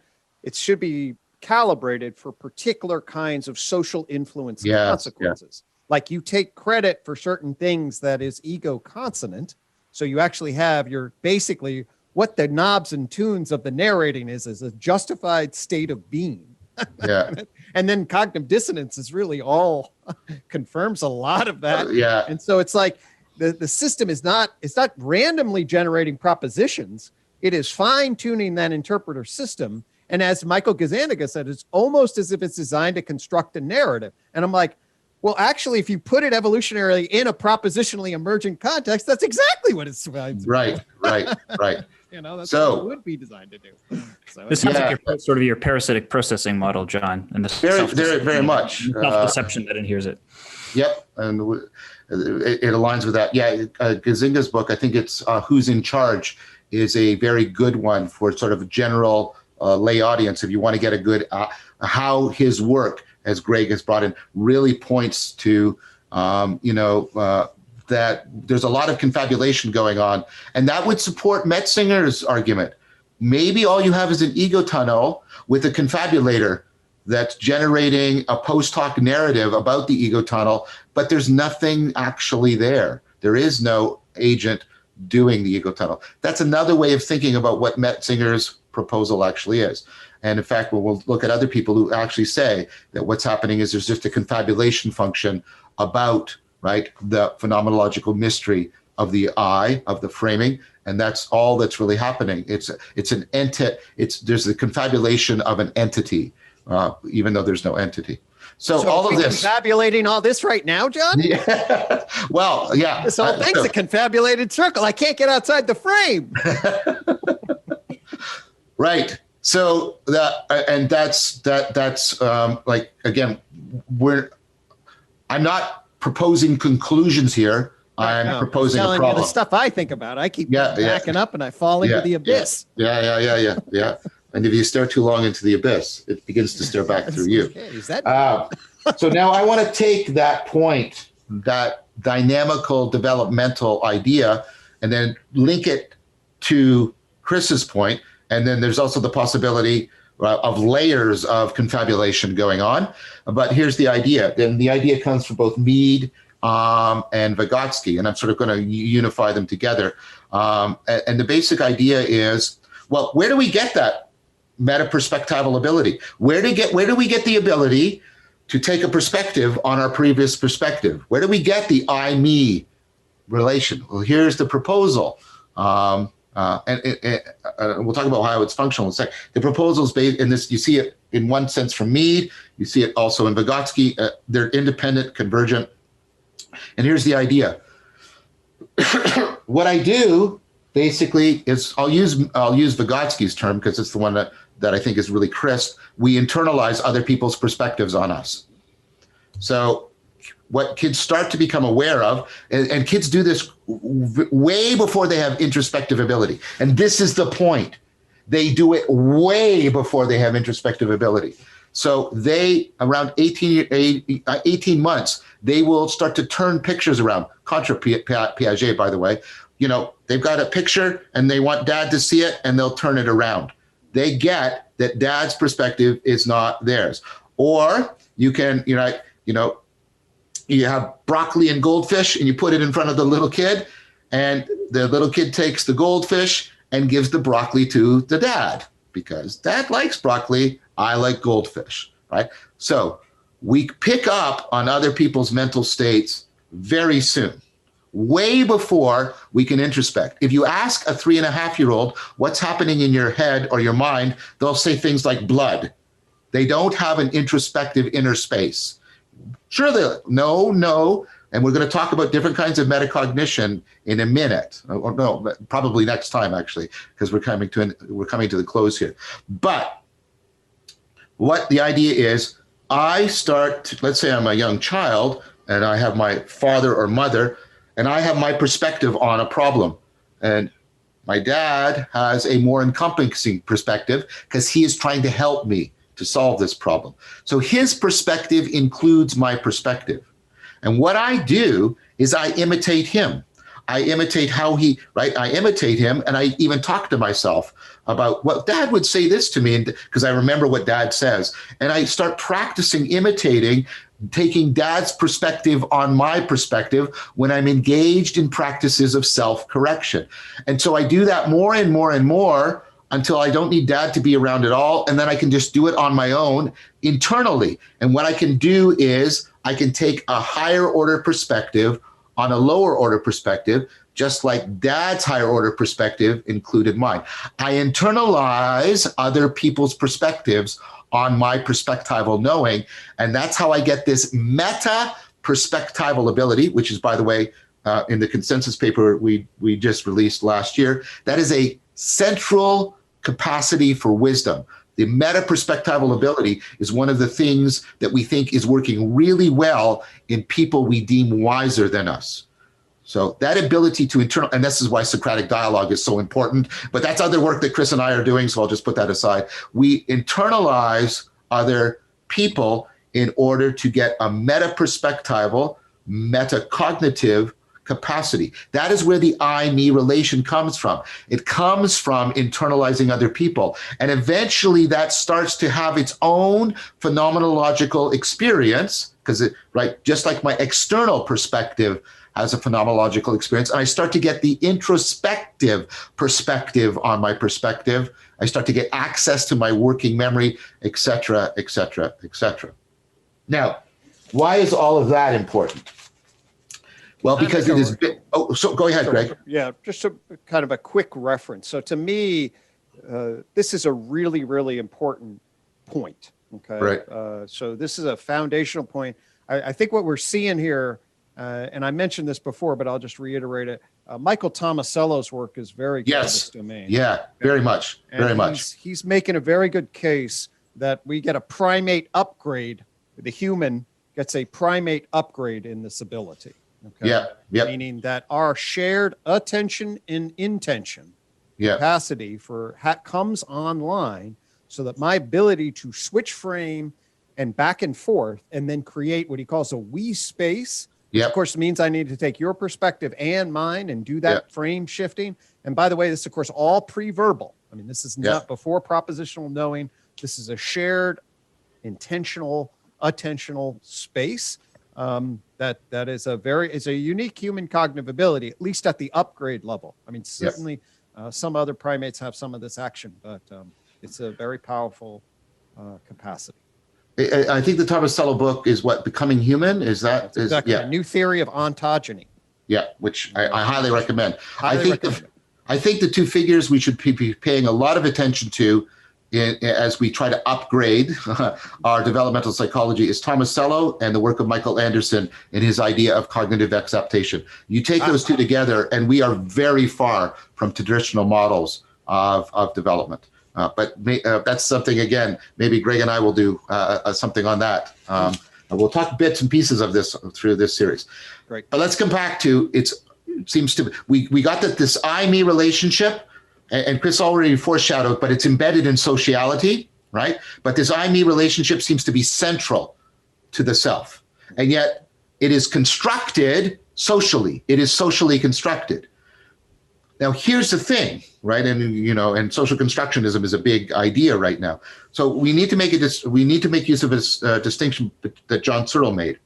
be calibrated for particular kinds of social influence and consequences. Like you take credit for certain things that is ego consonant. So you actually have basically what the knobs and tunes of the narrating is a justified state of being. And then cognitive dissonance is really all confirms a lot of that. And so it's like the system it's not randomly generating propositions. It is fine tuning that interpreter system. And as Michael Gazzaniga said, it's almost as if it's designed to construct a narrative. And I'm like, well, actually, if you put it evolutionarily in a propositionally emergent context, that's exactly what it's designed to do. Right. That's what it would be designed to do. So this sounds like sort of your parasitic processing model, John, and the very much self-deception that adheres it. Yep, and it aligns with that. Gazzaniga's book, I think it's Who's in Charge, is a very good one for sort of a general lay audience if you want to get a good how his work as Gregg has brought in, really points to, that there's a lot of confabulation going on. And that would support Metzinger's argument. Maybe all you have is an ego tunnel with a confabulator that's generating a post hoc narrative about the ego tunnel, but there's nothing actually there. There is no agent doing the ego tunnel. That's another way of thinking about what Metzinger's proposal actually is. And in fact, we'll look at other people who actually say that what's happening is there's just a confabulation function about, right, the phenomenological mystery of the I, of the framing, and that's all that's really happening. It's an entity. There's the confabulation of an entity, even though there's no entity. So all of this confabulating all this right now, John? Yeah. Well, yeah. This whole thing's a confabulated circle. I can't get outside the frame. Right. So that's like, again, I'm not proposing conclusions here. I'm proposing a problem. You the stuff I think about. I keep backing up and I fall into the abyss. Yeah. And if you stare too long into the abyss, it begins to stare back through you. Okay. Is that so now I want to take that point, that dynamical developmental idea, and then link it to Chris's point. And then there's also the possibility of layers of confabulation going on. But here's the idea. Then the idea comes from both Mead and Vygotsky, and I'm sort of going to unify them together. And the basic idea is, well, where do we get that meta-perspectival ability? Where do we get the ability to take a perspective on our previous perspective? Where do we get the I-me relation? Well, here's the proposal. And we'll talk about how it's functional in a second. The proposal is based in this. You see it in one sense from Mead. You see it also in Vygotsky. They're independent, convergent. And here's the idea. What I do basically is I'll use Vygotsky's term because it's the one that I think is really crisp. We internalize other people's perspectives on us. So what kids start to become aware of, and kids do this way before they have introspective ability. And this is the point. They do it way before they have introspective ability. So they, around 18 months, they will start to turn pictures around. Contra Piaget, by the way. They've got a picture and they want dad to see it and they'll turn it around. They get that dad's perspective is not theirs. Or you can, you have broccoli and goldfish and you put it in front of the little kid and the little kid takes the goldfish and gives the broccoli to the dad because dad likes broccoli, I like goldfish, right? So we pick up on other people's mental states very soon, way before we can introspect. If you ask a 3.5-year-old what's happening in your head or your mind, they'll say things like blood. They don't have an introspective inner space. Sure, no. And we're going to talk about different kinds of metacognition in a minute. Or no, probably next time, actually, because we're coming to the close here. But what the idea is, let's say I'm a young child, and I have my father or mother, and I have my perspective on a problem. And my dad has a more encompassing perspective because he is trying to help me to solve this problem. So his perspective includes my perspective. And what I do is I imitate him. I imitate I imitate him, and I even talk to myself about, well, dad would say this to me, because I remember what dad says. And I start practicing imitating, taking dad's perspective on my perspective when I'm engaged in practices of self-correction. And so I do that more and more and more until I don't need dad to be around at all. And then I can just do it on my own internally. And what I can do is I can take a higher order perspective on a lower order perspective, just like dad's higher order perspective included mine. I internalize other people's perspectives on my perspectival knowing. And that's how I get this meta perspectival ability, which is, by the way, in the consensus paper we just released last year, that is a central capacity for wisdom. The meta-perspectival ability is one of the things that we think is working really well in people we deem wiser than us. So that ability to and this is why Socratic dialogue is so important, but that's other work that Chris and I are doing, so I'll just put that aside. We internalize other people in order to get a meta-perspectival, metacognitive capacity. That is where the I-me relation comes from. It comes from internalizing other people. And eventually that starts to have its own phenomenological experience, because right, just like my external perspective has a phenomenological experience, and I start to get the introspective perspective on my perspective. I start to get access to my working memory, et cetera, et cetera, et cetera. Now, why is all of that important? Well, because it is. Oh, so go ahead, Greg. Yeah, just a kind of a quick reference. So to me, this is a really, really important point. Okay. Right. So this is a foundational point. I think what we're seeing here, and I mentioned this before, but I'll just reiterate it. Michael Tomasello's work is very good in this domain. Yeah, very much, very much. He's making a very good case that we get a primate upgrade. The human gets a primate upgrade in this ability. Okay. Yeah. Meaning that our shared attention and intention capacity comes online, so that my ability to switch frame and back and forth and then create what he calls a we space, which of course means I need to take your perspective and mine and do that frame shifting. And by the way, this is of course all pre-verbal. I mean, this is not before propositional knowing. This is a shared intentional attentional space. That is a unique human cognitive ability, at least at the upgrade level. I mean, certainly some other primates have some of this action, but it's a very powerful capacity. I think the Tomasello book is what, Becoming Human? Is that? Exactly. A new theory of ontogeny. Yeah, which I highly recommend. I think the two figures we should be paying a lot of attention to as we try to upgrade our developmental psychology is Tomasello and the work of Michael Anderson in his idea of cognitive acceptation. You take those two together and we are very far from traditional models of development. But that's something, again, maybe Greg and I will do something on that. We'll talk bits and pieces of this through this series. Great. But let's come back to, it seems to, we got that this I-me relationship, and Chris already foreshadowed, but it's embedded in sociality, right? But this I-me relationship seems to be central to the self. And yet it is constructed socially. It is socially constructed. Now, here's the thing, right? And, you know, and social constructionism is a big idea right now. So we need to make use of this distinction that John Searle made.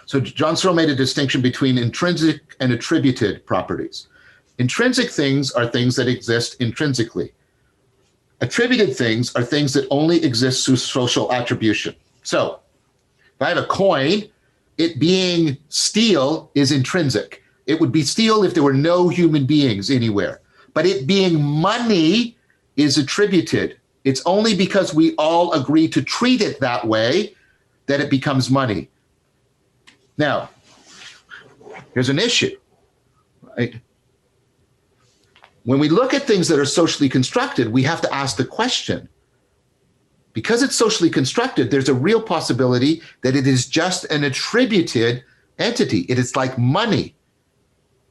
So John Searle made a distinction between intrinsic and attributed properties. Intrinsic things are things that exist intrinsically. Attributed things are things that only exist through social attribution. So if I have a coin, it being steel is intrinsic. It would be steel if there were no human beings anywhere. But it being money is attributed. It's only because we all agree to treat it that way that it becomes money. Now, here's an issue, right? When we look at things that are socially constructed, we have to ask the question, because it's socially constructed, there's a real possibility that it is just an attributed entity. It is like money.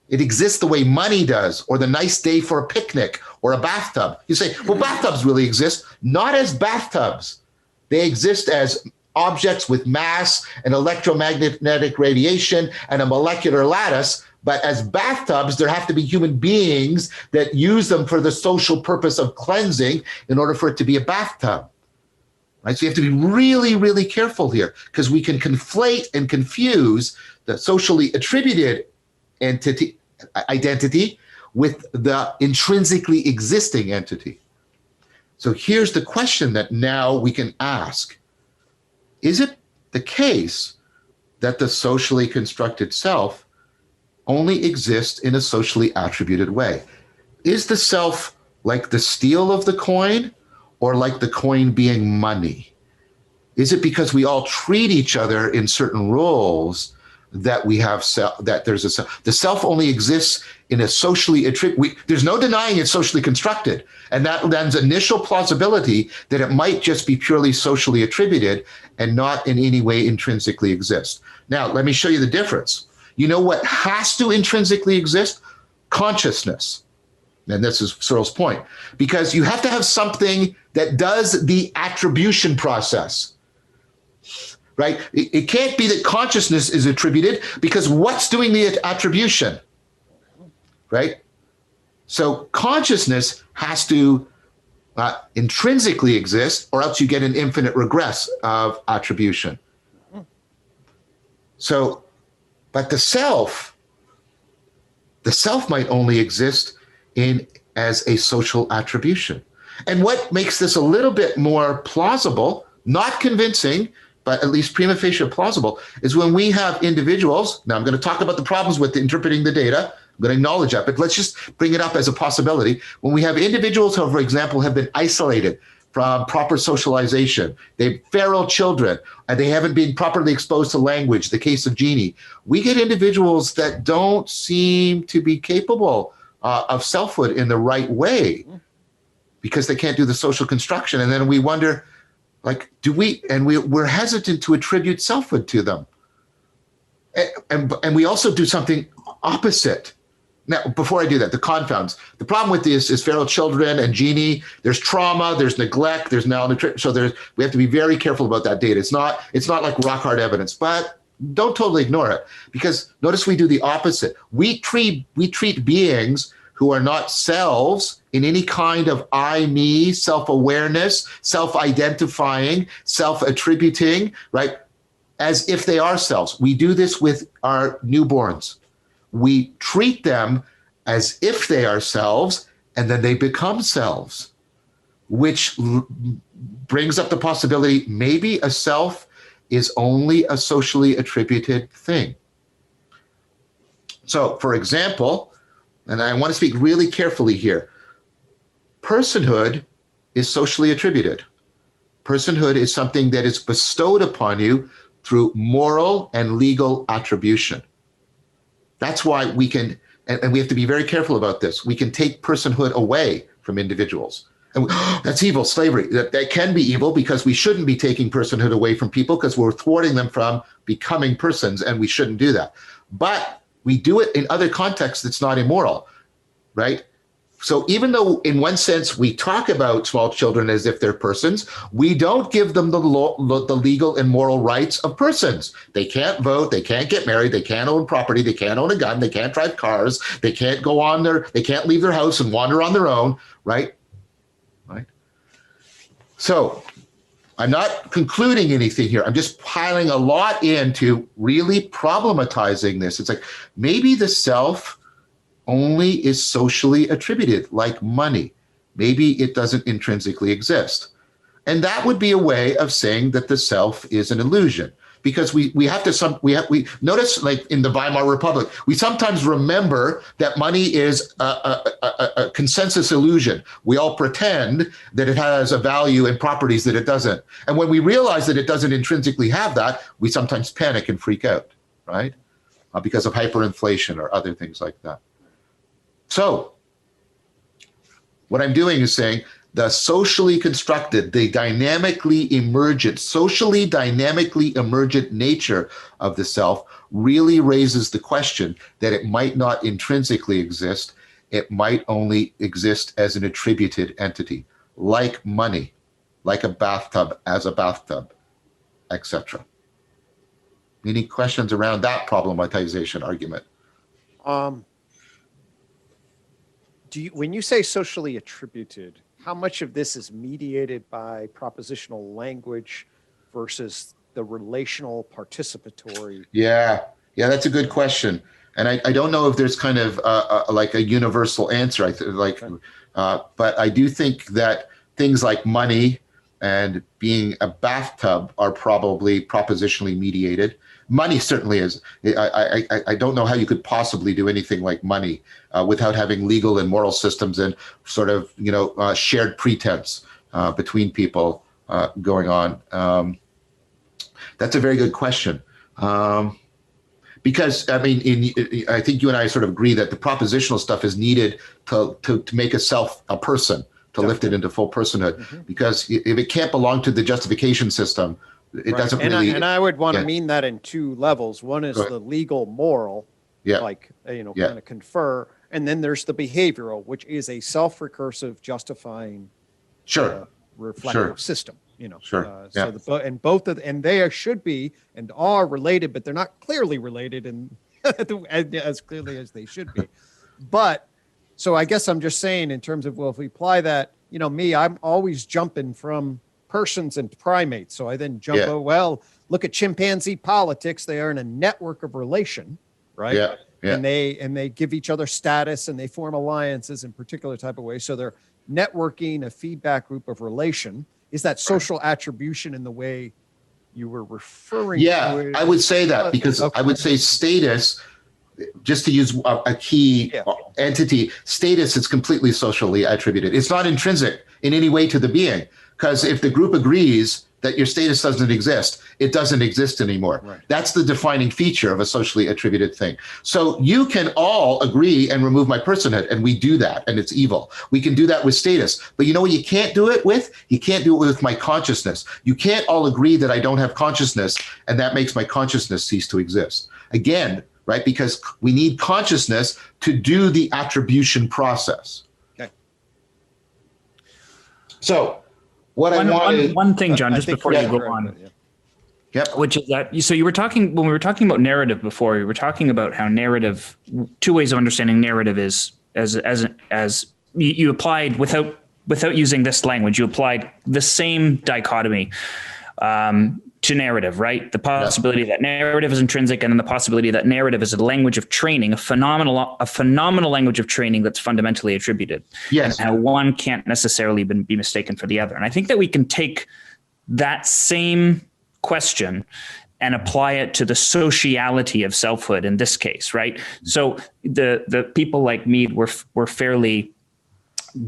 It exists the way money does, or the nice day for a picnic, or a bathtub. You say, well, bathtubs really exist. Not as bathtubs. They exist as objects with mass and electromagnetic radiation and a molecular lattice. But as bathtubs, there have to be human beings that use them for the social purpose of cleansing in order for it to be a bathtub. Right? So you have to be really, really careful here, because we can conflate and confuse the socially attributed identity with the intrinsically existing entity. So here's the question that now we can ask. Is it the case that the socially constructed self only exists in a socially attributed way? Is the self like the steel of the coin, or like the coin being money? Is it because we all treat each other in certain roles that we have that there's a self? The self only exists in a socially attributed. There's no denying it's socially constructed, and that lends initial plausibility that it might just be purely socially attributed and not in any way intrinsically exist. Now, let me show you the difference. You know what has to intrinsically exist? Consciousness. And this is Searle's point, because you have to have something that does the attribution process. right? It can't be that consciousness is attributed, because what's doing the attribution, right? So consciousness has to intrinsically exist, or else you get an infinite regress of attribution. So, but the self might only exist as a social attribution. And what makes this a little bit more plausible, not convincing, but at least prima facie plausible, is when we have individuals. Now I'm going to talk about the problems with interpreting the data. I'm going to acknowledge that, but let's just bring it up as a possibility. When we have individuals who, for example, have been isolated from proper socialization, they're feral children, and they haven't been properly exposed to language, the case of Jeannie, we get individuals that don't seem to be capable of selfhood in the right way because they can't do the social construction. And then we wonder, like, we're hesitant to attribute selfhood to them. And we also do something opposite. Now, before I do that, the confounds. The problem with this is feral children and Jeannie, there's trauma, there's neglect, there's malnutrition. So we have to be very careful about that data. It's not like rock hard evidence, but don't totally ignore it, because notice we do the opposite. We treat beings who are not selves in any kind of I, me, self-awareness, self-identifying, self-attributing, right, as if they are selves. We do this with our newborns. We treat them as if they are selves, and then they become selves, which brings up the possibility maybe a self is only a socially attributed thing. So, for example, and I want to speak really carefully here, personhood is socially attributed. Personhood is something that is bestowed upon you through moral and legal attribution. That's why we can, and we have to be very careful about this, we can take personhood away from individuals. And that's evil, slavery. That can be evil, because we shouldn't be taking personhood away from people, because we're thwarting them from becoming persons, and we shouldn't do that. But we do it in other contexts that's not immoral, right? So even though in one sense we talk about small children as if they're persons, we don't give them the legal and moral rights of persons. They can't vote, they can't get married, they can't own property, they can't own a gun, they can't drive cars, they can't they can't leave their house and wander on their own, right? Right? So I'm not concluding anything here. I'm just piling a lot into really problematizing this. It's like, maybe the self only is socially attributed, like money. Maybe it doesn't intrinsically exist. And that would be a way of saying that the self is an illusion, because we notice, like in the Weimar Republic, we sometimes remember that money is a consensus illusion. We all pretend that it has a value and properties that it doesn't. And when we realize that it doesn't intrinsically have that, we sometimes panic and freak out, right? Because of hyperinflation or other things like that. So what I'm doing is saying the socially constructed, the socially dynamically emergent nature of the self really raises the question that it might not intrinsically exist. It might only exist as an attributed entity, like money, like a bathtub as a bathtub, etc. Any questions around that problematization argument? When you say socially attributed, how much of this is mediated by propositional language versus the relational participatory? Yeah, that's a good question. And I don't know if there's kind of like a universal answer. But I do think that things like money and being a bathtub are probably propositionally mediated. Money certainly is. I don't know how you could possibly do anything like money without having legal and moral systems and sort of, shared pretense between people going on. That's a very good question. Because, I mean, I think you and I sort of agree that the propositional stuff is needed to make a self a person, to lift it into full personhood. Mm-hmm. Because if it can't belong to the justification system, it doesn't really. And I would want to mean that in two levels. One is the legal, moral, kind of confer, and then there's the behavioral, which is a self-recursive, justifying, reflective system. Sure. So they should be and are related, but they're not clearly related and as clearly as they should be. But so I guess I'm just saying in terms of, well, if we apply that, I'm always jumping from persons and primates. So I then jump, look at chimpanzee politics. They are in a network of relation, right? Yeah. And they give each other status and they form alliances in particular type of ways. So they're networking, a feedback group of relation. Is that social attribution in the way you were referring to? Yeah, I would say that because I would say status, just to use a key entity, status is completely socially attributed. It's not intrinsic in any way to the being, because if the group agrees that your status doesn't exist, it doesn't exist anymore. Right. That's the defining feature of a socially attributed thing. So you can all agree and remove my personhood, and we do that, and it's evil. We can do that with status. But you know what you can't do it with? You can't do it with my consciousness. You can't all agree that I don't have consciousness, and that makes my consciousness cease to exist. Again, right? Because we need consciousness to do the attribution process. Okay. So one thing, John, just before you go on. Yep. Which is that, so when we were talking about narrative before, we were talking about how narrative, two ways of understanding narrative is as you applied without using this language, you applied the same dichotomy to narrative, right? The possibility that narrative is intrinsic, and then the possibility that narrative is a language of training, a phenomenal language of training that's fundamentally attributed. Yes. And how one can't necessarily be mistaken for the other. And I think that we can take that same question and apply it to the sociality of selfhood in this case, right? So the people like Mead were fairly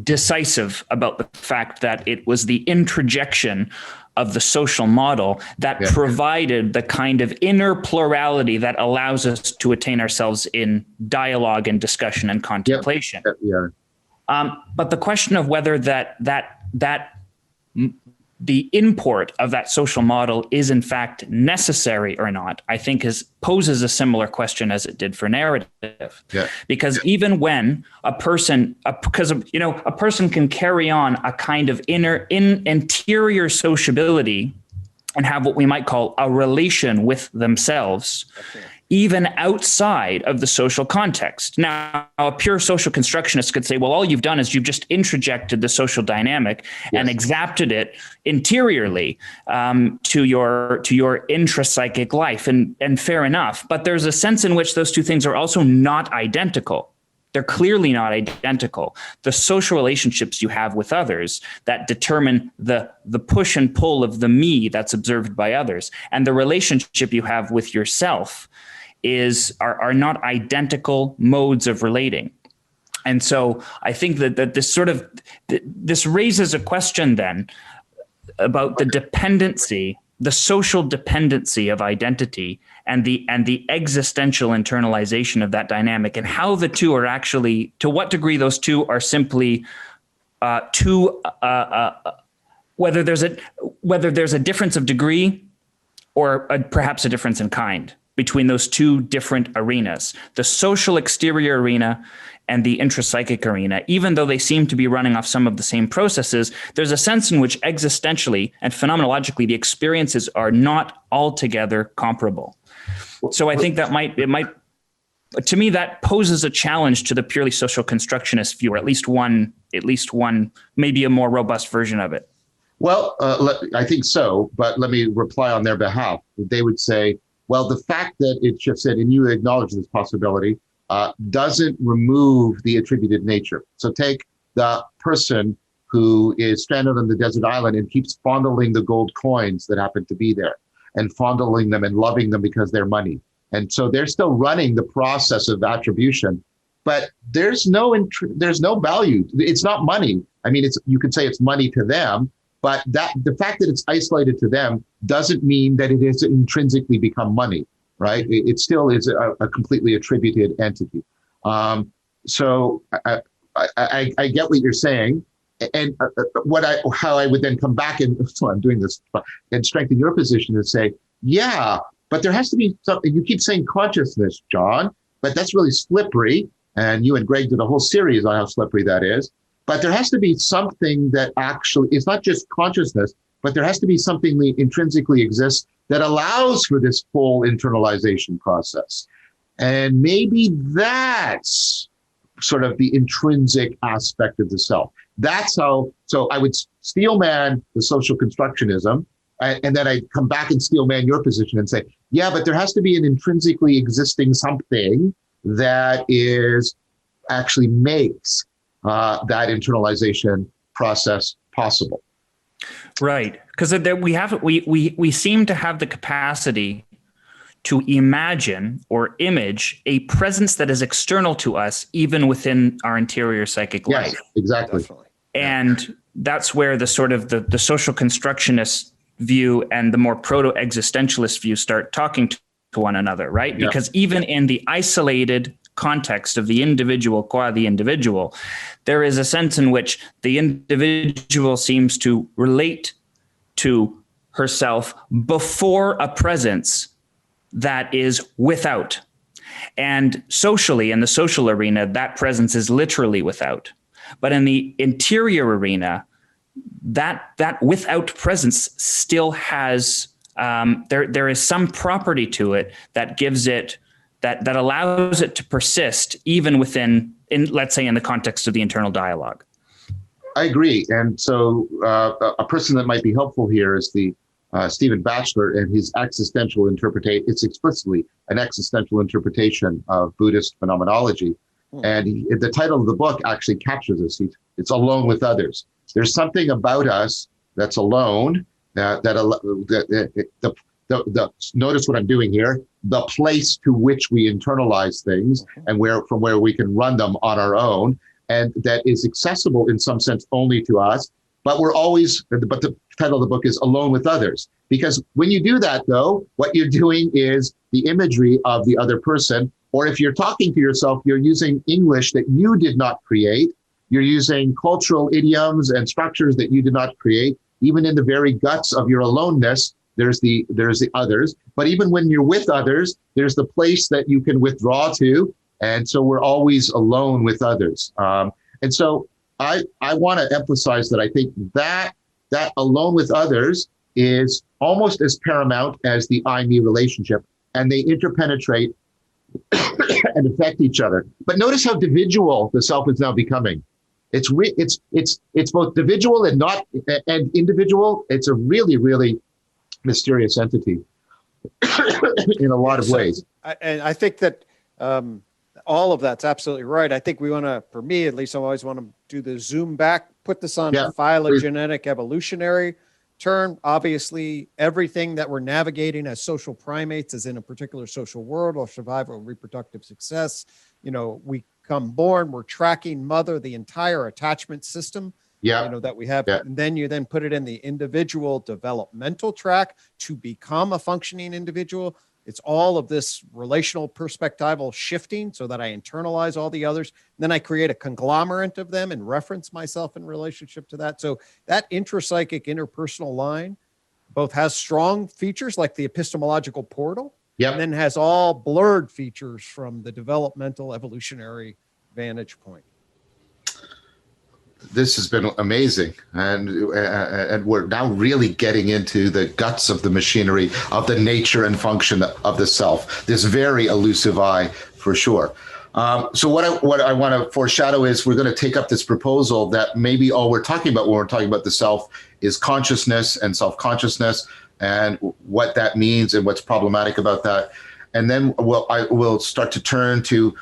decisive about the fact that it was the introjection of the social model that provided the kind of inner plurality that allows us to attain ourselves in dialogue and discussion and contemplation. But the question of whether the import of that social model is in fact necessary or not, I think poses a similar question as it did for narrative. Because even when a person can carry on a kind of interior sociability and have what we might call a relation with themselves, even outside of the social context. Now, a pure social constructionist could say, well, all you've done is you've just introjected the social dynamic and exapted it interiorly to your intrapsychic life. And fair enough. But there's a sense in which those two things are also not identical. They're clearly not identical. The social relationships you have with others that determine the push and pull of the me that's observed by others, and the relationship you have with yourself are not identical modes of relating. And so I think that this raises a question then about the dependency, the social dependency of identity and the existential internalization of that dynamic, and how the two are actually, to what degree those two are simply whether there's a difference of degree or perhaps a difference in kind between those two different arenas, the social exterior arena and the intrapsychic arena. Even though they seem to be running off some of the same processes, there's a sense in which existentially and phenomenologically the experiences are not altogether comparable. So I think that to me, that poses a challenge to the purely social constructionist view, or at least one, maybe a more robust version of it. Well, I think so, but let me reply on their behalf. They would say, well, the fact that it shifts it, and you acknowledge this possibility, doesn't remove the attributed nature. So take the person who is stranded on the desert island and keeps fondling the gold coins that happen to be there, and fondling them and loving them because they're money. And so they're still running the process of attribution, but there's no value. It's not money. I mean, you could say it's money to them, but the fact that it's isolated to them doesn't mean that it has intrinsically become money, right? It still is a completely attributed entity. So I get what you're saying, and how I would then come back so I'm doing this and strengthen your position and say, yeah, but there has to be something. You keep saying consciousness, John, but that's really slippery. And you and Gregg did a whole series on how slippery that is. But there has to be something that actually, it's not just consciousness, but there has to be something that intrinsically exists that allows for this full internalization process. And maybe that's sort of the intrinsic aspect of the self. That's how, so I would steelman the social constructionism, and then I'd come back and steelman your position and say, yeah, but there has to be an intrinsically existing something that is actually makes that internalization process possible. Right, because we seem to have the capacity to imagine or image a presence that is external to us, even within our interior psychic life. Yes, exactly. Definitely. And that's where the sort of the social constructionist view and the more proto-existentialist view start talking to one another, right? Yeah. Because even in the isolated context of the individual qua the individual, there is a sense in which the individual seems to relate to herself before a presence that is without. And socially, in the social arena, that presence is literally without. But in the interior arena, that without presence still has, there is some property to it that gives it, that allows it to persist even within, let's say, in the context of the internal dialogue. I agree. And so a person that might be helpful here is the Stephen Batchelor and his existential interpretation. It's explicitly an existential interpretation of Buddhist phenomenology. And the title of the book actually captures this. It's alone with others. There's something about us that's alone, notice what I'm doing here, the place to which we internalize things and from where we can run them on our own, and that is accessible in some sense only to us. But the title of the book is Alone with Others. Because when you do that, though, what you're doing is the imagery of the other person, or if you're talking to yourself, you're using English that you did not create. You're using cultural idioms and structures that you did not create. Even in the very guts of your aloneness, there's the others. But even when you're with others, there's the place that you can withdraw to. And so we're always alone with others. And so I want to emphasize that I think that alone with others is almost as paramount as the I-me relationship, and they interpenetrate and affect each other. But notice how individual the self is now becoming. It's both individual and individual. It's a really, really mysterious entity in a lot of ways. And I think that all of that's absolutely right. I think we want to, for me at least, I always want to do the zoom back, put this on a phylogenetic evolutionary turn. Obviously, everything that we're navigating as social primates is in a particular social world, or survival, reproductive success. We come born, we're tracking mother, the entire attachment system that we have. And then you put it in the individual developmental track to become a functioning individual. It's all of this relational perspectival shifting so that I internalize all the others. And then I create a conglomerate of them and reference myself in relationship to that. So that intrapsychic interpersonal line both has strong features like the epistemological portal, and then has all blurred features from the developmental evolutionary vantage point. This has been amazing, and we're now really getting into the guts of the machinery of the nature and function of the self. This very elusive I, for sure. So what I want to foreshadow is we're going to take up this proposal that maybe all we're talking about when we're talking about the self is consciousness and self-consciousness, and what that means and what's problematic about that. And then I will start to turn to,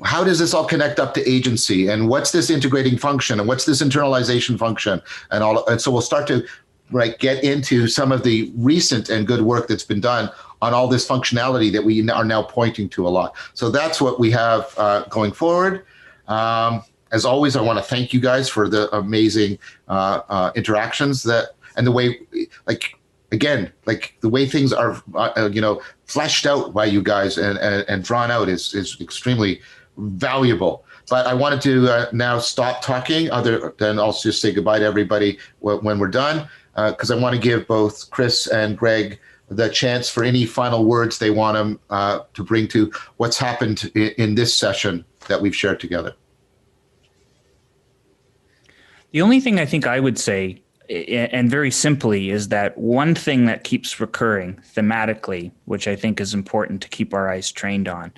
how does this all connect up to agency, and what's this integrating function, and what's this internalization function, and so we'll start to get into some of the recent and good work that's been done on all this functionality that we are now pointing to a lot. So that's what we have going forward. As always, I want to thank you guys for the amazing interactions and the way, the way things are, fleshed out by you guys and drawn out is extremely valuable. But I wanted to now stop talking, other than I'll just say goodbye to everybody when we're done, because I want to give both Chris and Gregg the chance for any final words they want to bring to what's happened in this session that we've shared together. The only thing I think I would say and very simply, is that one thing that keeps recurring thematically, which I think is important to keep our eyes trained on,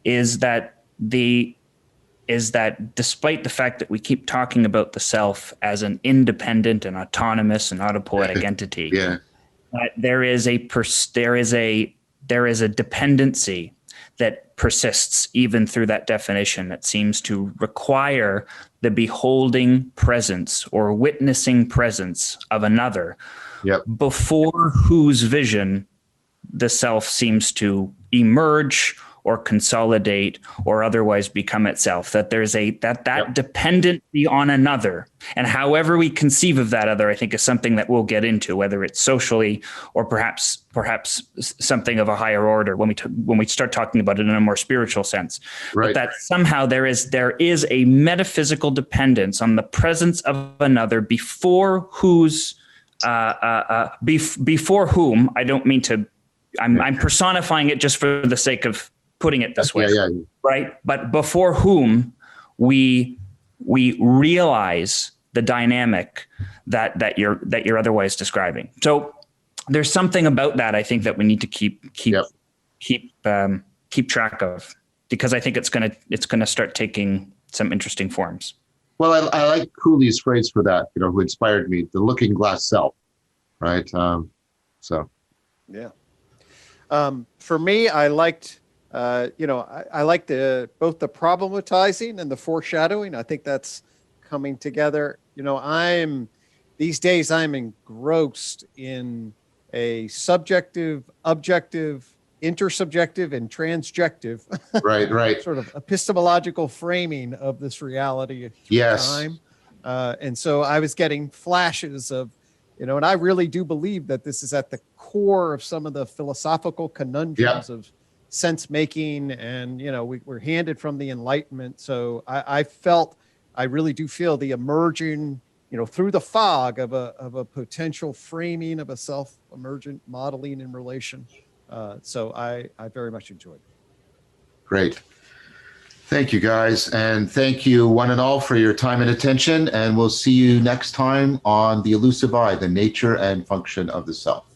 is that despite the fact that we keep talking about the self as an independent and autonomous and autopoietic entity, that there is a dependency that persists even through that definition, that seems to require the beholding presence or witnessing presence of another, before whose vision the self seems to emerge or consolidate or otherwise become itself. That there's that dependency on another, and however we conceive of that other, I think, is something that we'll get into, whether it's socially or perhaps something of a higher order when we start talking about it in a more spiritual sense. But that somehow there is a metaphysical dependence on the presence of another before whose before whom, I don't mean to, I'm personifying it just for the sake of putting it this way, right? But before whom we realize the dynamic that you're otherwise describing. So there's something about that, I think, that we need to keep track of, because I think it's gonna start taking some interesting forms. Well, I like Cooley's phrase for that, who inspired me, the looking glass self, right? For me, I liked, I liked both the problematizing and the foreshadowing. I think that's coming together. These days I'm engrossed in a subjective, objective, intersubjective, and transjective right sort of epistemological framing of this reality through time. And so I was getting flashes of, and I really do believe that this is at the core of some of the philosophical conundrums of sense making, and we're handed from the Enlightenment. So I really do feel the emerging, through the fog of a potential framing of a self-emergent modeling in relation. So I very much enjoyed it. Great. Thank you, guys. And thank you one and all for your time and attention. And we'll see you next time on The Elusive Eye, the nature and function of the self.